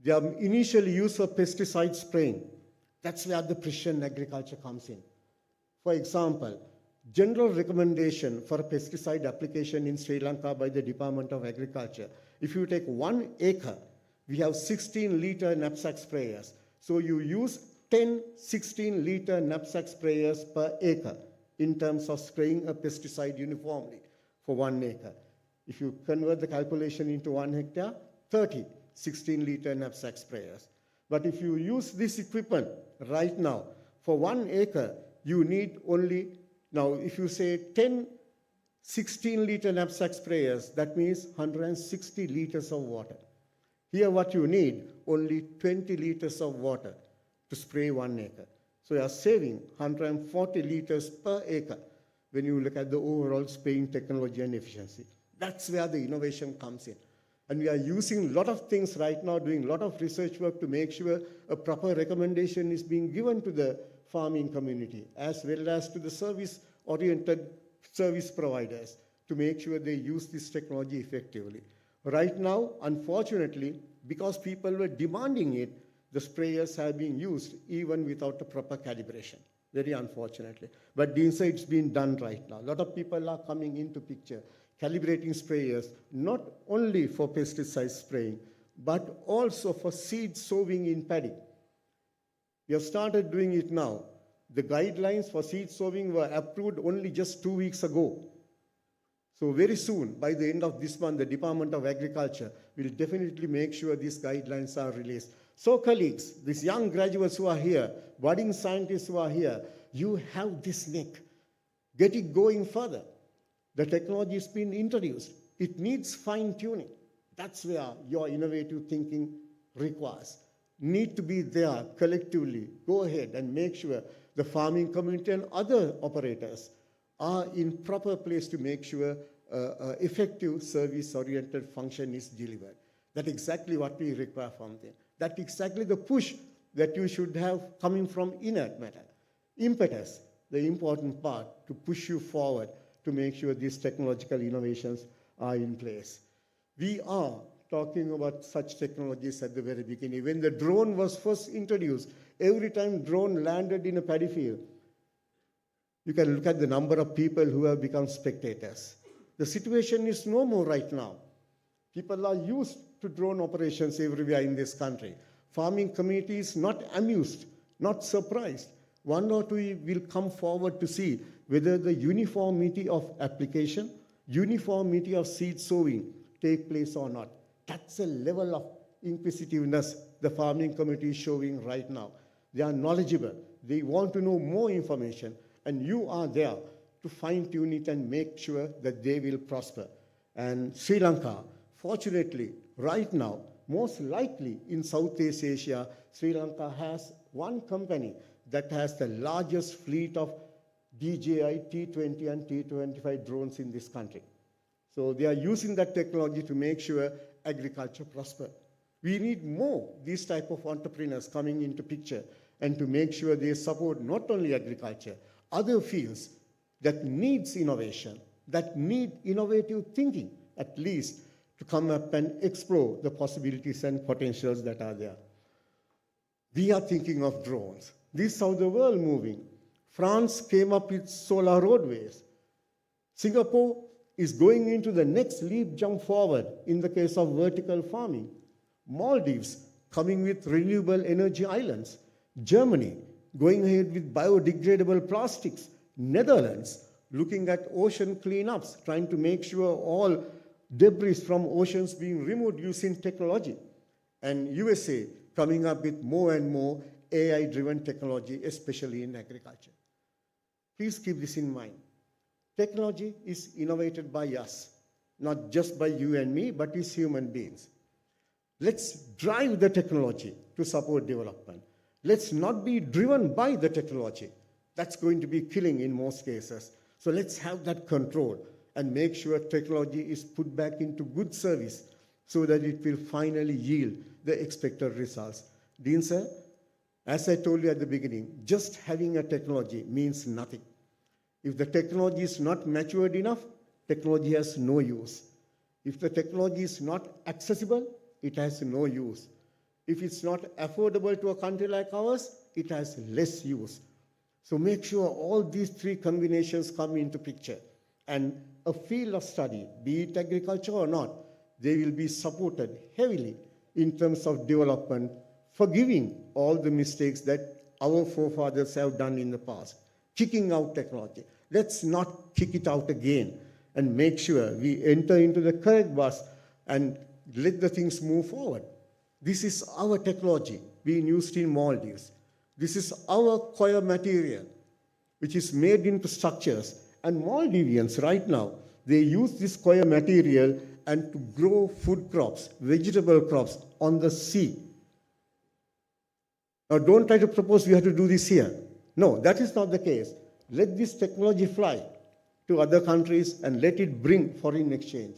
They are initially used for pesticide spraying. That's where the precision agriculture comes in. For example, general recommendation for a pesticide application in Sri Lanka by the Department of Agriculture. If you take 1 acre, we have 16-liter knapsack sprayers. So you use 10 16-liter knapsack sprayers per acre in terms of spraying a pesticide uniformly for 1 acre. If you convert the calculation into 1 hectare, 30 16-liter knapsack sprayers. But if you use this equipment right now, for 1 acre, you need only, now if you say 10 16-liter knapsack sprayers, that means 160 liters of water. Here what you need, only 20 liters of water to spray 1 acre. So you are saving 140 liters per acre when you look at the overall spraying technology and efficiency. That's where the innovation comes in. And we are using a lot of things right now, doing a lot of research work to make sure a proper recommendation is being given to the farming community, as well as to the service-oriented service providers, to make sure they use this technology effectively. Right now, unfortunately, because people were demanding it, the sprayers have been used even without a proper calibration, very unfortunately. But the insight's been done right now. A lot of people are coming into picture, calibrating sprayers, not only for pesticide spraying, but also for seed sowing in paddy. We have started doing it now. The guidelines for seed sowing were approved only just 2 weeks ago. So very soon, by the end of this month, the Department of Agriculture will definitely make sure these guidelines are released. So colleagues, these young graduates who are here, budding scientists who are here, you have this neck. Get it going further. The technology has been introduced. It needs fine-tuning. That's where your innovative thinking requires. Need to be there collectively. Go ahead and make sure the farming community and other operators are in proper place to make sure effective service-oriented function is delivered. That's exactly what we require from them. That's exactly the push that you should have coming from inert matter. Impetus, the important part to push you forward to make sure these technological innovations are in place. We are talking about such technologies at the very beginning. When the drone was first introduced, every time drone landed in a paddy field, you can look at the number of people who have become spectators. The situation is no more right now. People are used to drone operations everywhere in this country. Farming community is not amused, not surprised. 1 or 2 will come forward to see whether the uniformity of application, uniformity of seed sowing take place or not. That's a level of inquisitiveness the farming community is showing right now. They are knowledgeable. They want to know more information, and you are there to fine-tune it and make sure that they will prosper. And Sri Lanka, fortunately, right now, most likely in Southeast Asia, Sri Lanka has one company that has the largest fleet of DJI T20 and T25 drones in this country. So they are using that technology to make sure agriculture prosper. We need more these type of entrepreneurs coming into picture and to make sure they support not only agriculture, other fields that needs innovation, that need innovative thinking, at least to come up and explore the possibilities and potentials that are there. We are thinking of drones. This is how the world moving. France came up with solar roadways. Singapore is going into the next leap jump forward in the case of vertical farming. Maldives coming with renewable energy islands. Germany going ahead with biodegradable plastics. Netherlands looking at ocean cleanups, trying to make sure all debris from oceans being removed using technology. And USA coming up with more and more AI-driven technology, especially in agriculture. Please keep this in mind. Technology is innovated by us, not just by you and me, but as human beings. Let's drive the technology to support development. Let's not be driven by the technology. That's going to be killing in most cases. So let's have that control and make sure technology is put back into good service so that it will finally yield the expected results. Dean sir, as I told you at the beginning, just having a technology means nothing. If the technology is not matured enough, technology has no use. If the technology is not accessible, it has no use. If it's not affordable to a country like ours, it has less use. So make sure all these three combinations come into picture. And a field of study, be it agriculture or not, they will be supported heavily in terms of development, forgiving all the mistakes that our forefathers have done in the past, kicking out technology. Let's not kick it out again and make sure we enter into the correct bus and let the things move forward. This is our technology being used in Maldives. This is our coir material, which is made into structures. And Maldivians right now, they use this coir material and to grow food crops, vegetable crops on the sea. Now don't try to propose we have to do this here. No, that is not the case. Let this technology fly to other countries and let it bring foreign exchange.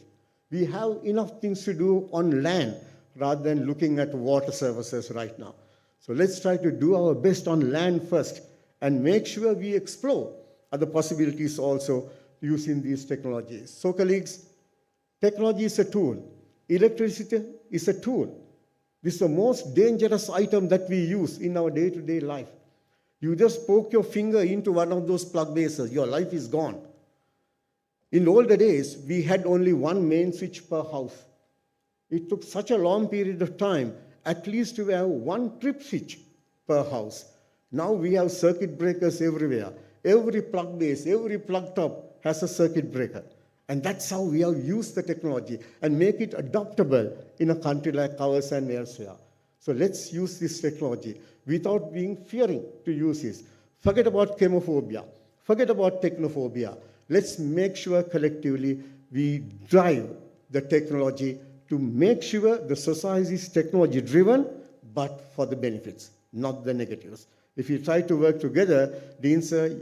We have enough things to do on land rather than looking at water services right now. So let's try to do our best on land first and make sure we explore other possibilities also using these technologies. So colleagues, technology is a tool. Electricity is a tool. This is the most dangerous item that we use in our day-to-day life. You just poke your finger into one of those plug bases, your life is gone. In older days, we had only one main switch per house. It took such a long period of time, at least to have one trip switch per house. Now we have circuit breakers everywhere. Every plug base, every plug top has a circuit breaker. And that's how we have used the technology and make it adoptable in a country like ours and elsewhere. So let's use this technology without being fearing to use this. Forget about chemophobia. Forget about technophobia. Let's make sure collectively we drive the technology to make sure the society is technology driven, but for the benefits, not the negatives. If you try to work together, Dean sir,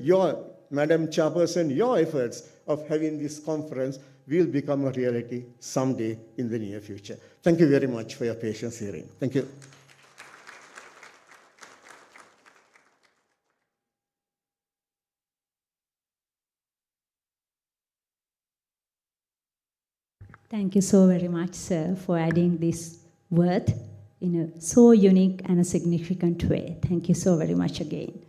Madam Chairperson, your efforts of having this conference will become a reality someday in the near future. Thank you very much for your patience hearing. Thank you. Thank you so very much, sir, for adding this word in a so unique and a significant way. Thank you so very much again.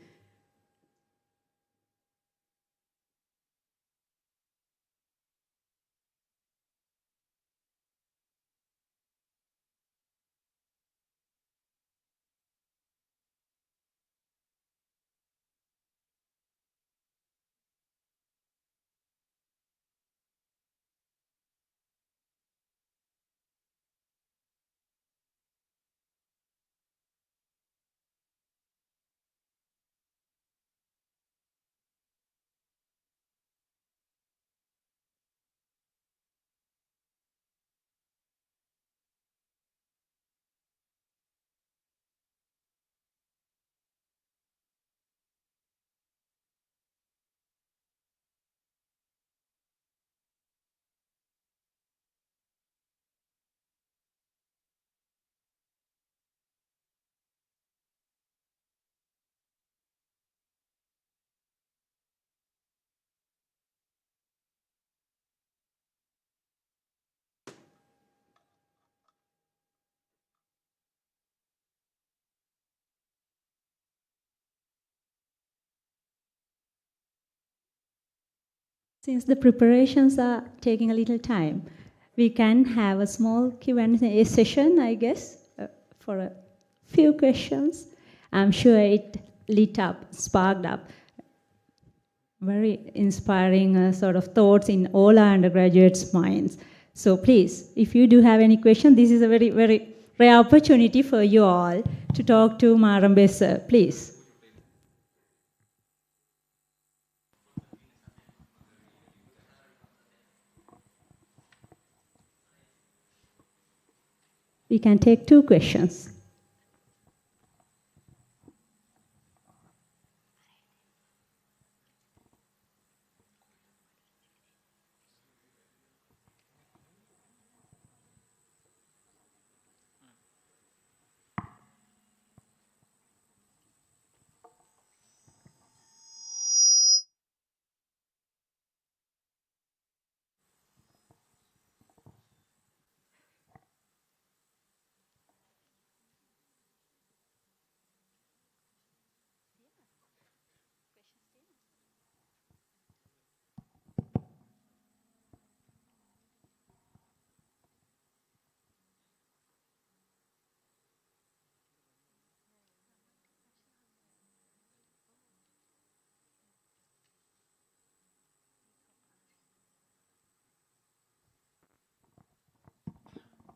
Since the preparations are taking a little time, we can have a small Q&A session, I guess, for a few questions. I'm sure it lit up, sparked up very inspiring sort of thoughts in all our undergraduates' minds. So please, if you do have any questions, this is a very, very rare opportunity for you all to talk to Marambe sir, please. We can take 2 questions.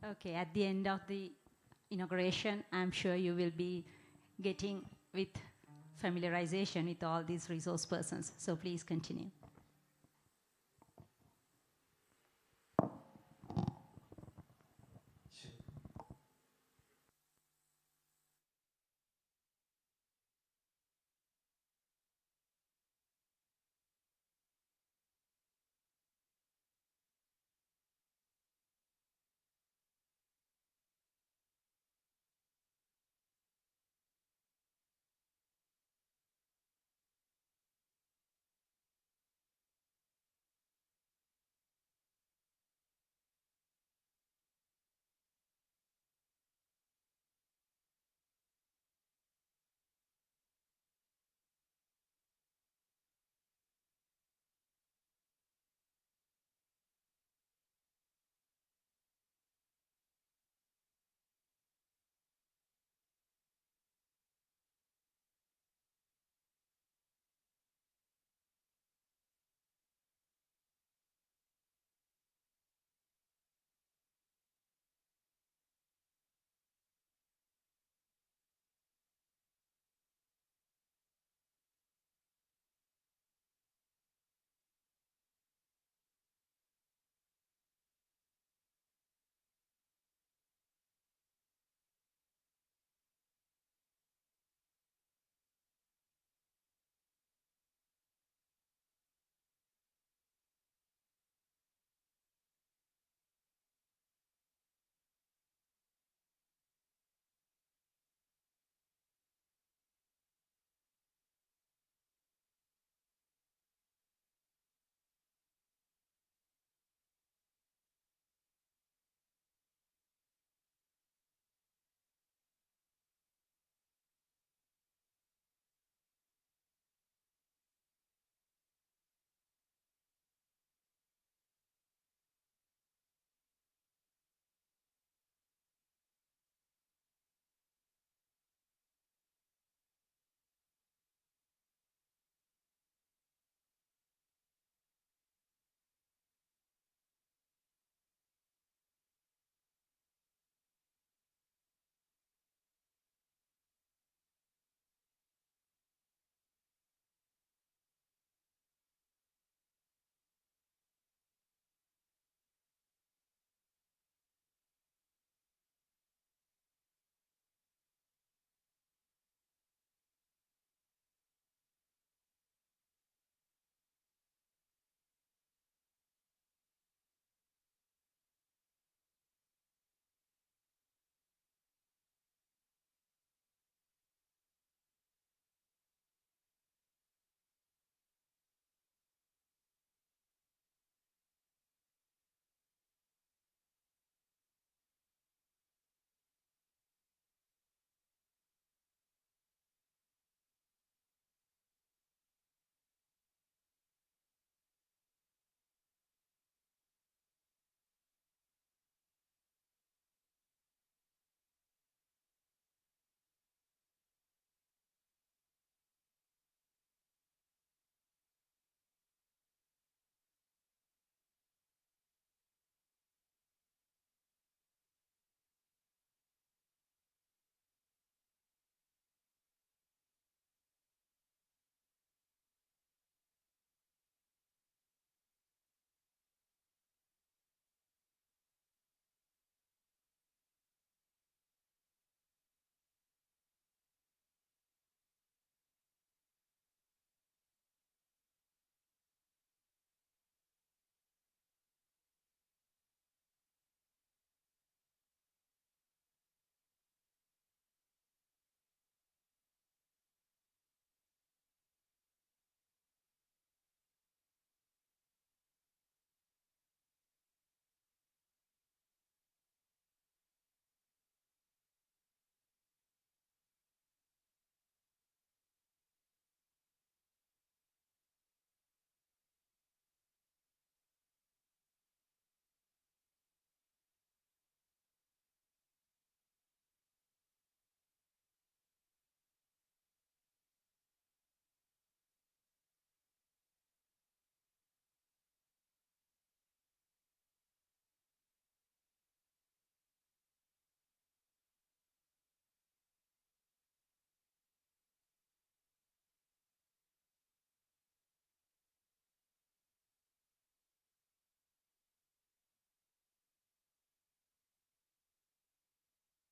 Okay, at the end of the inauguration, I'm sure you will be getting with familiarization with all these resource persons. So please continue.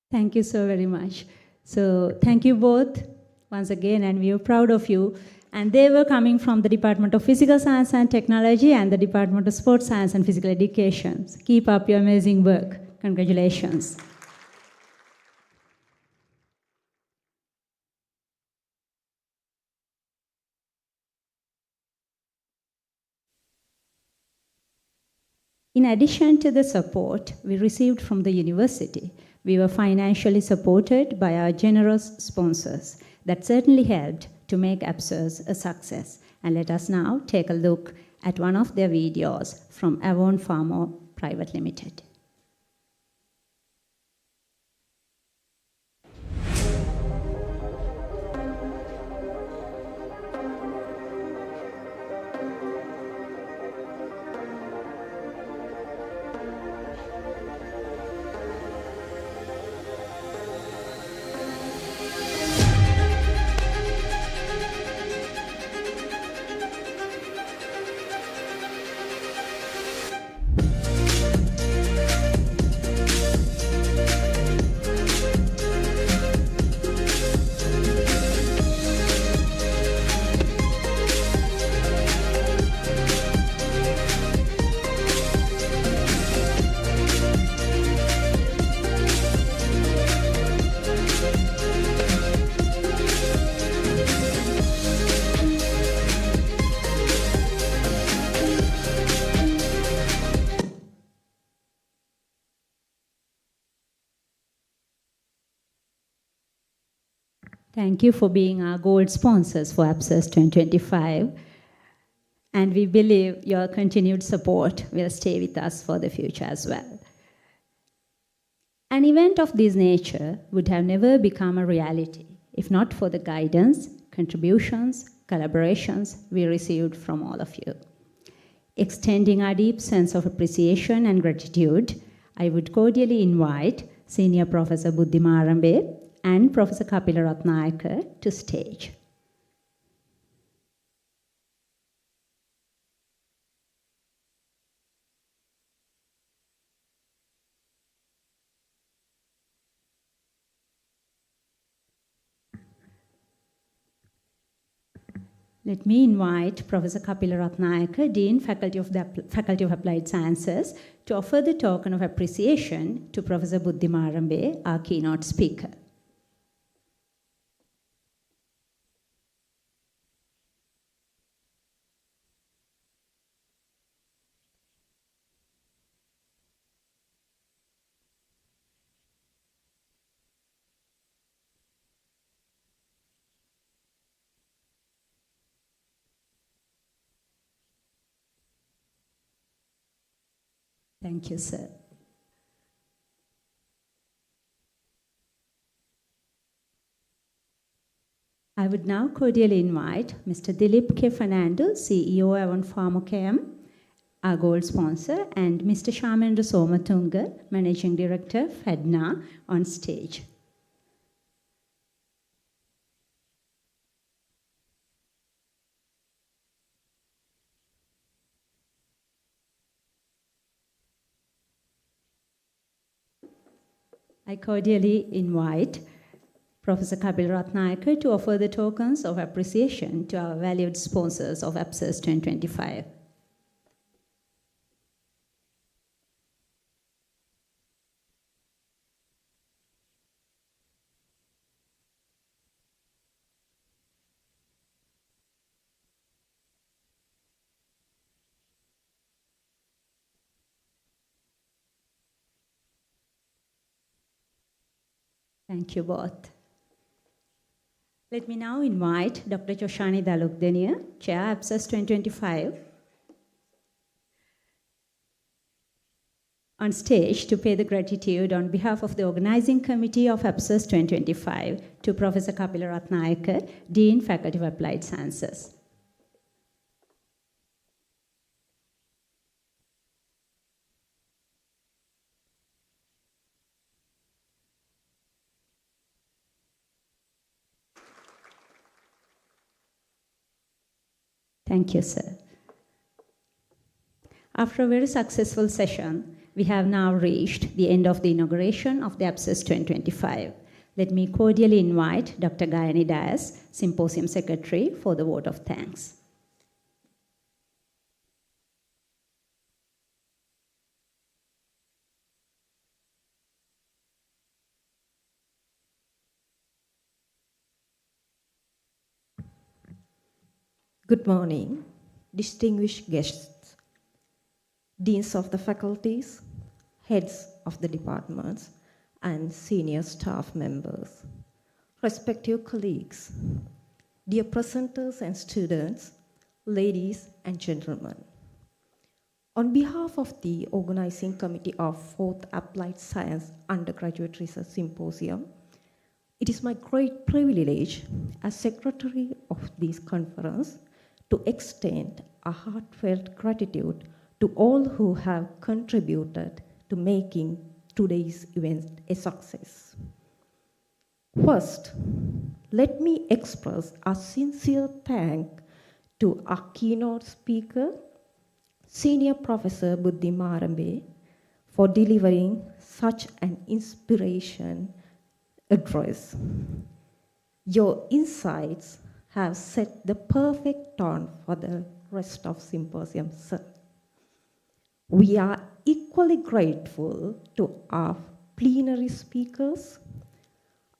Thank you so very much. So thank you both once again, and we are proud of you. And they were coming from the Department of Physical Science and Technology and the Department of Sports Science and Physical Education. So keep up your amazing work. Congratulations. In addition to the support we received from the university, we were financially supported by our generous sponsors. That certainly helped to make APSUS a success. And let us now take a look at one of their videos from Avon Pharma Private Limited. Thank you for being our gold sponsors for APSUS 2025. And we believe your continued support will stay with us for the future as well. An event of this nature would have never become a reality if not for the guidance, contributions, collaborations we received from all of you. Extending our deep sense of appreciation and gratitude, I would cordially invite Senior Professor Buddhimarambe and Professor Kapila Ratnayaka to stage. Let me invite Professor Kapila Ratnayaka, Dean, Faculty of Applied Sciences, to offer the token of appreciation to Professor Buddhimarambe, our keynote speaker. Thank you, sir. I would now cordially invite Mr. Dilip K. Fernando, CEO Avon Pharmachem, our gold sponsor, and Mr. Shamendra Somatunga, Managing Director, FEDNA, on stage. I cordially invite Professor Kapila Ratnayaka to offer the tokens of appreciation to our valued sponsors of APSUS 2025. Thank you both. Let me now invite Dr. Choshani Dalukdenia, Chair APSUS 2025, on stage to pay the gratitude on behalf of the organizing committee of APSUS 2025 to Professor Kapila Ratnayaka, Dean, Faculty of Applied Sciences. Thank you, sir. After a very successful session, We have now reached the end of the inauguration of the APSUS 2025. Let me cordially invite Dr. Gayani Dias, Symposium Secretary, for the vote of thanks. Good morning, distinguished guests, deans of the faculties, heads of the departments, and senior staff members, respective colleagues, dear presenters and students, ladies and gentlemen. On behalf of the organizing committee of 4th Applied Science Undergraduate Research Symposium, it is my great privilege as secretary of this conference to extend a heartfelt gratitude to all who have contributed to making today's event a success. First, let me express a sincere thanks to our keynote speaker, Senior Professor Buddhi Marambe, for delivering such an inspiration address. Your insights have set the perfect tone for the rest of Symposium. We are equally grateful to our plenary speakers,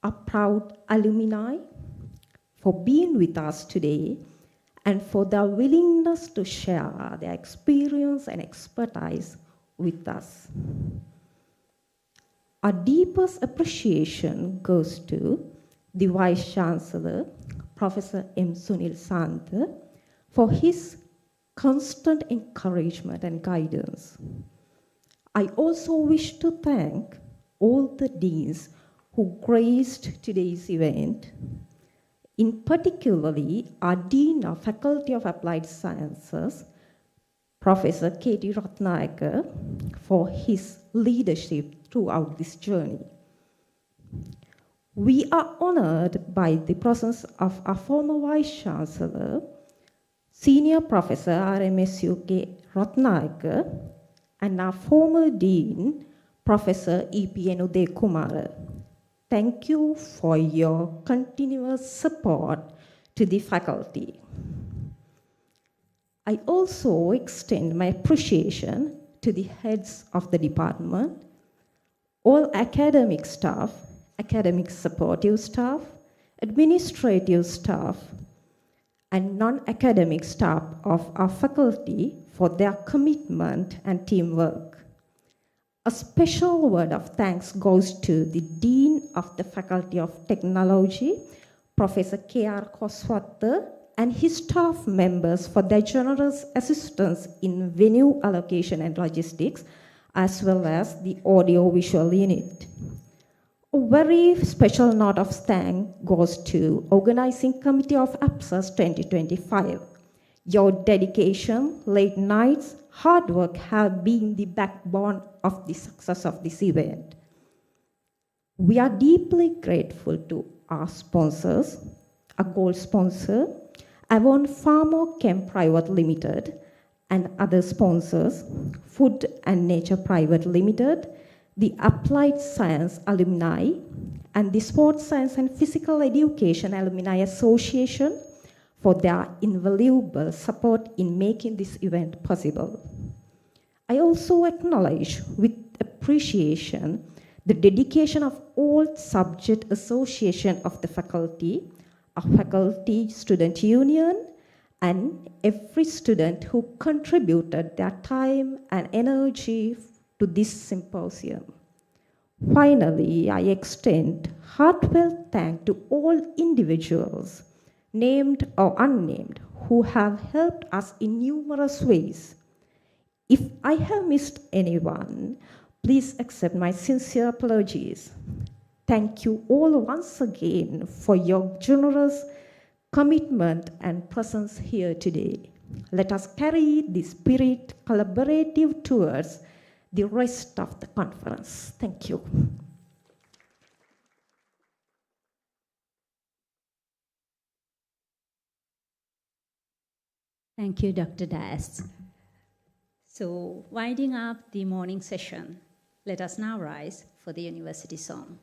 our proud alumni, for being with us today and for their willingness to share their experience and expertise with us. Our deepest appreciation goes to the Vice Chancellor, Professor M. Sunil Santha, for his constant encouragement and guidance. I also wish to thank all the deans who graced today's event, in particularly our Dean of Faculty of Applied Sciences, Professor K.T. Ratnayaka, for his leadership throughout this journey. We are honored by the presence of our former Vice Chancellor, Senior Professor RMSUK Ratnayaka, and our former Dean, Professor E.P.N. Udekumara. Thank you for your continuous support to the faculty. I also extend my appreciation to the heads of the department, all academic staff, academic supportive staff, administrative staff, and non-academic staff of our faculty for their commitment and teamwork. A special word of thanks goes to the Dean of the Faculty of Technology, Professor K.R. Koswatha, and his staff members for their generous assistance in venue allocation and logistics, as well as the audio-visual unit. A very special note of thanks goes to Organizing Committee of APSUS 2025. Your dedication, late nights, hard work have been the backbone of the success of this event. We are deeply grateful to our sponsors, our gold sponsor, Avon Pharma Chem Private Limited, and other sponsors, Food and Nature Private Limited, the Applied Science Alumni, and the Sports Science and Physical Education Alumni Association for their invaluable support in making this event possible. I also acknowledge with appreciation the dedication of all subject associations of the faculty, our faculty student union, and every student who contributed their time and energy to this symposium. Finally, I extend heartfelt thanks to all individuals, named or unnamed, who have helped us in numerous ways. If I have missed anyone, please accept my sincere apologies. Thank you all once again for your generous commitment and presence here today. Let us carry this spirit collaborative towards the rest of the conference. Thank you. Thank you, Dr. Dias. So, winding up the morning session, let us now rise for the university song.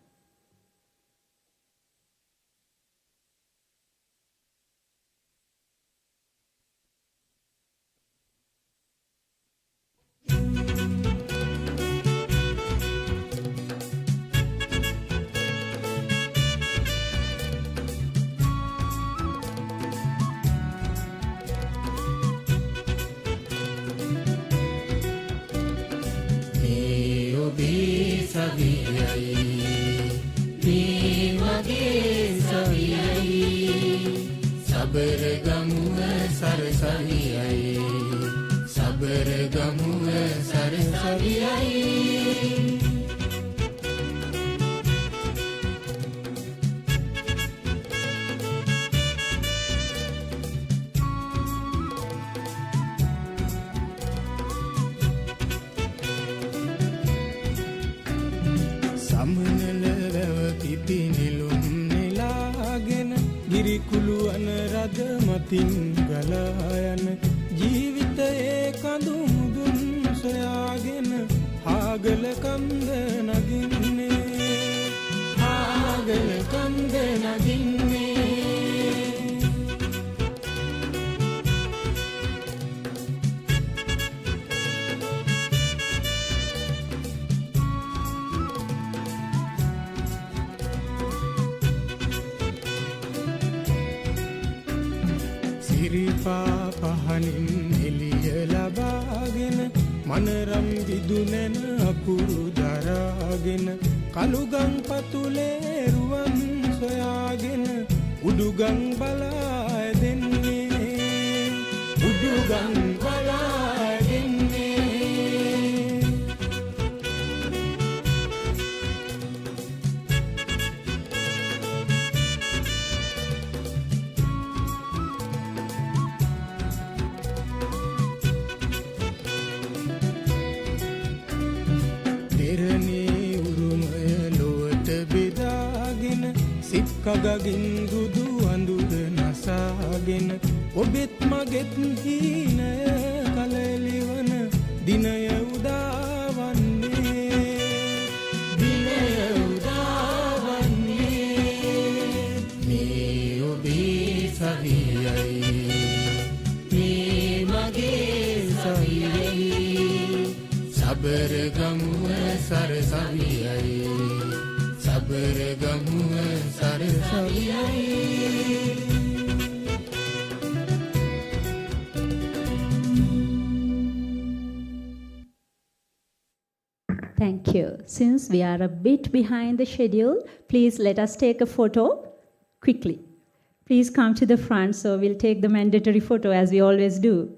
Sabaragamuwa sarasaviyai, Sabaragamuwa sarasaviyai. Samanala වැව පිපි නිලුම් නෙලාගෙන ගිරිකුළු අන රද මතින් ගලා යන ජීවිතයේ කඳු මුදුන් සොයාගෙන ආගල කන්ද නගින්නේ ආගල කන්ද නගින්නේ සිරිපා පහනින් එළිය ලබාගෙන මනරම් විදුනෙන අකුරු දරාගෙන කළුගම් පතුලේ රුවන් සොයාගෙන උඩුගම් බලා දෙන්නේ උඩුගම් බලා දෙන්නේ කගගින් දුදු අඳුර නසාගෙන ඔබෙත් මගෙත් හීනය කලලිවන දිනය උදාවන්නේ දිනය උදාවන්නේ මේ ඔබේ සවියයි මේ මගේ සවියයි Sabaragamuwa සරසවියයි Sabaragamuwa sarasaviyai. Thank you. Since we are a bit behind the schedule, please let us take a photo quickly. Please come to the front, so we'll take the mandatory photo as we always do.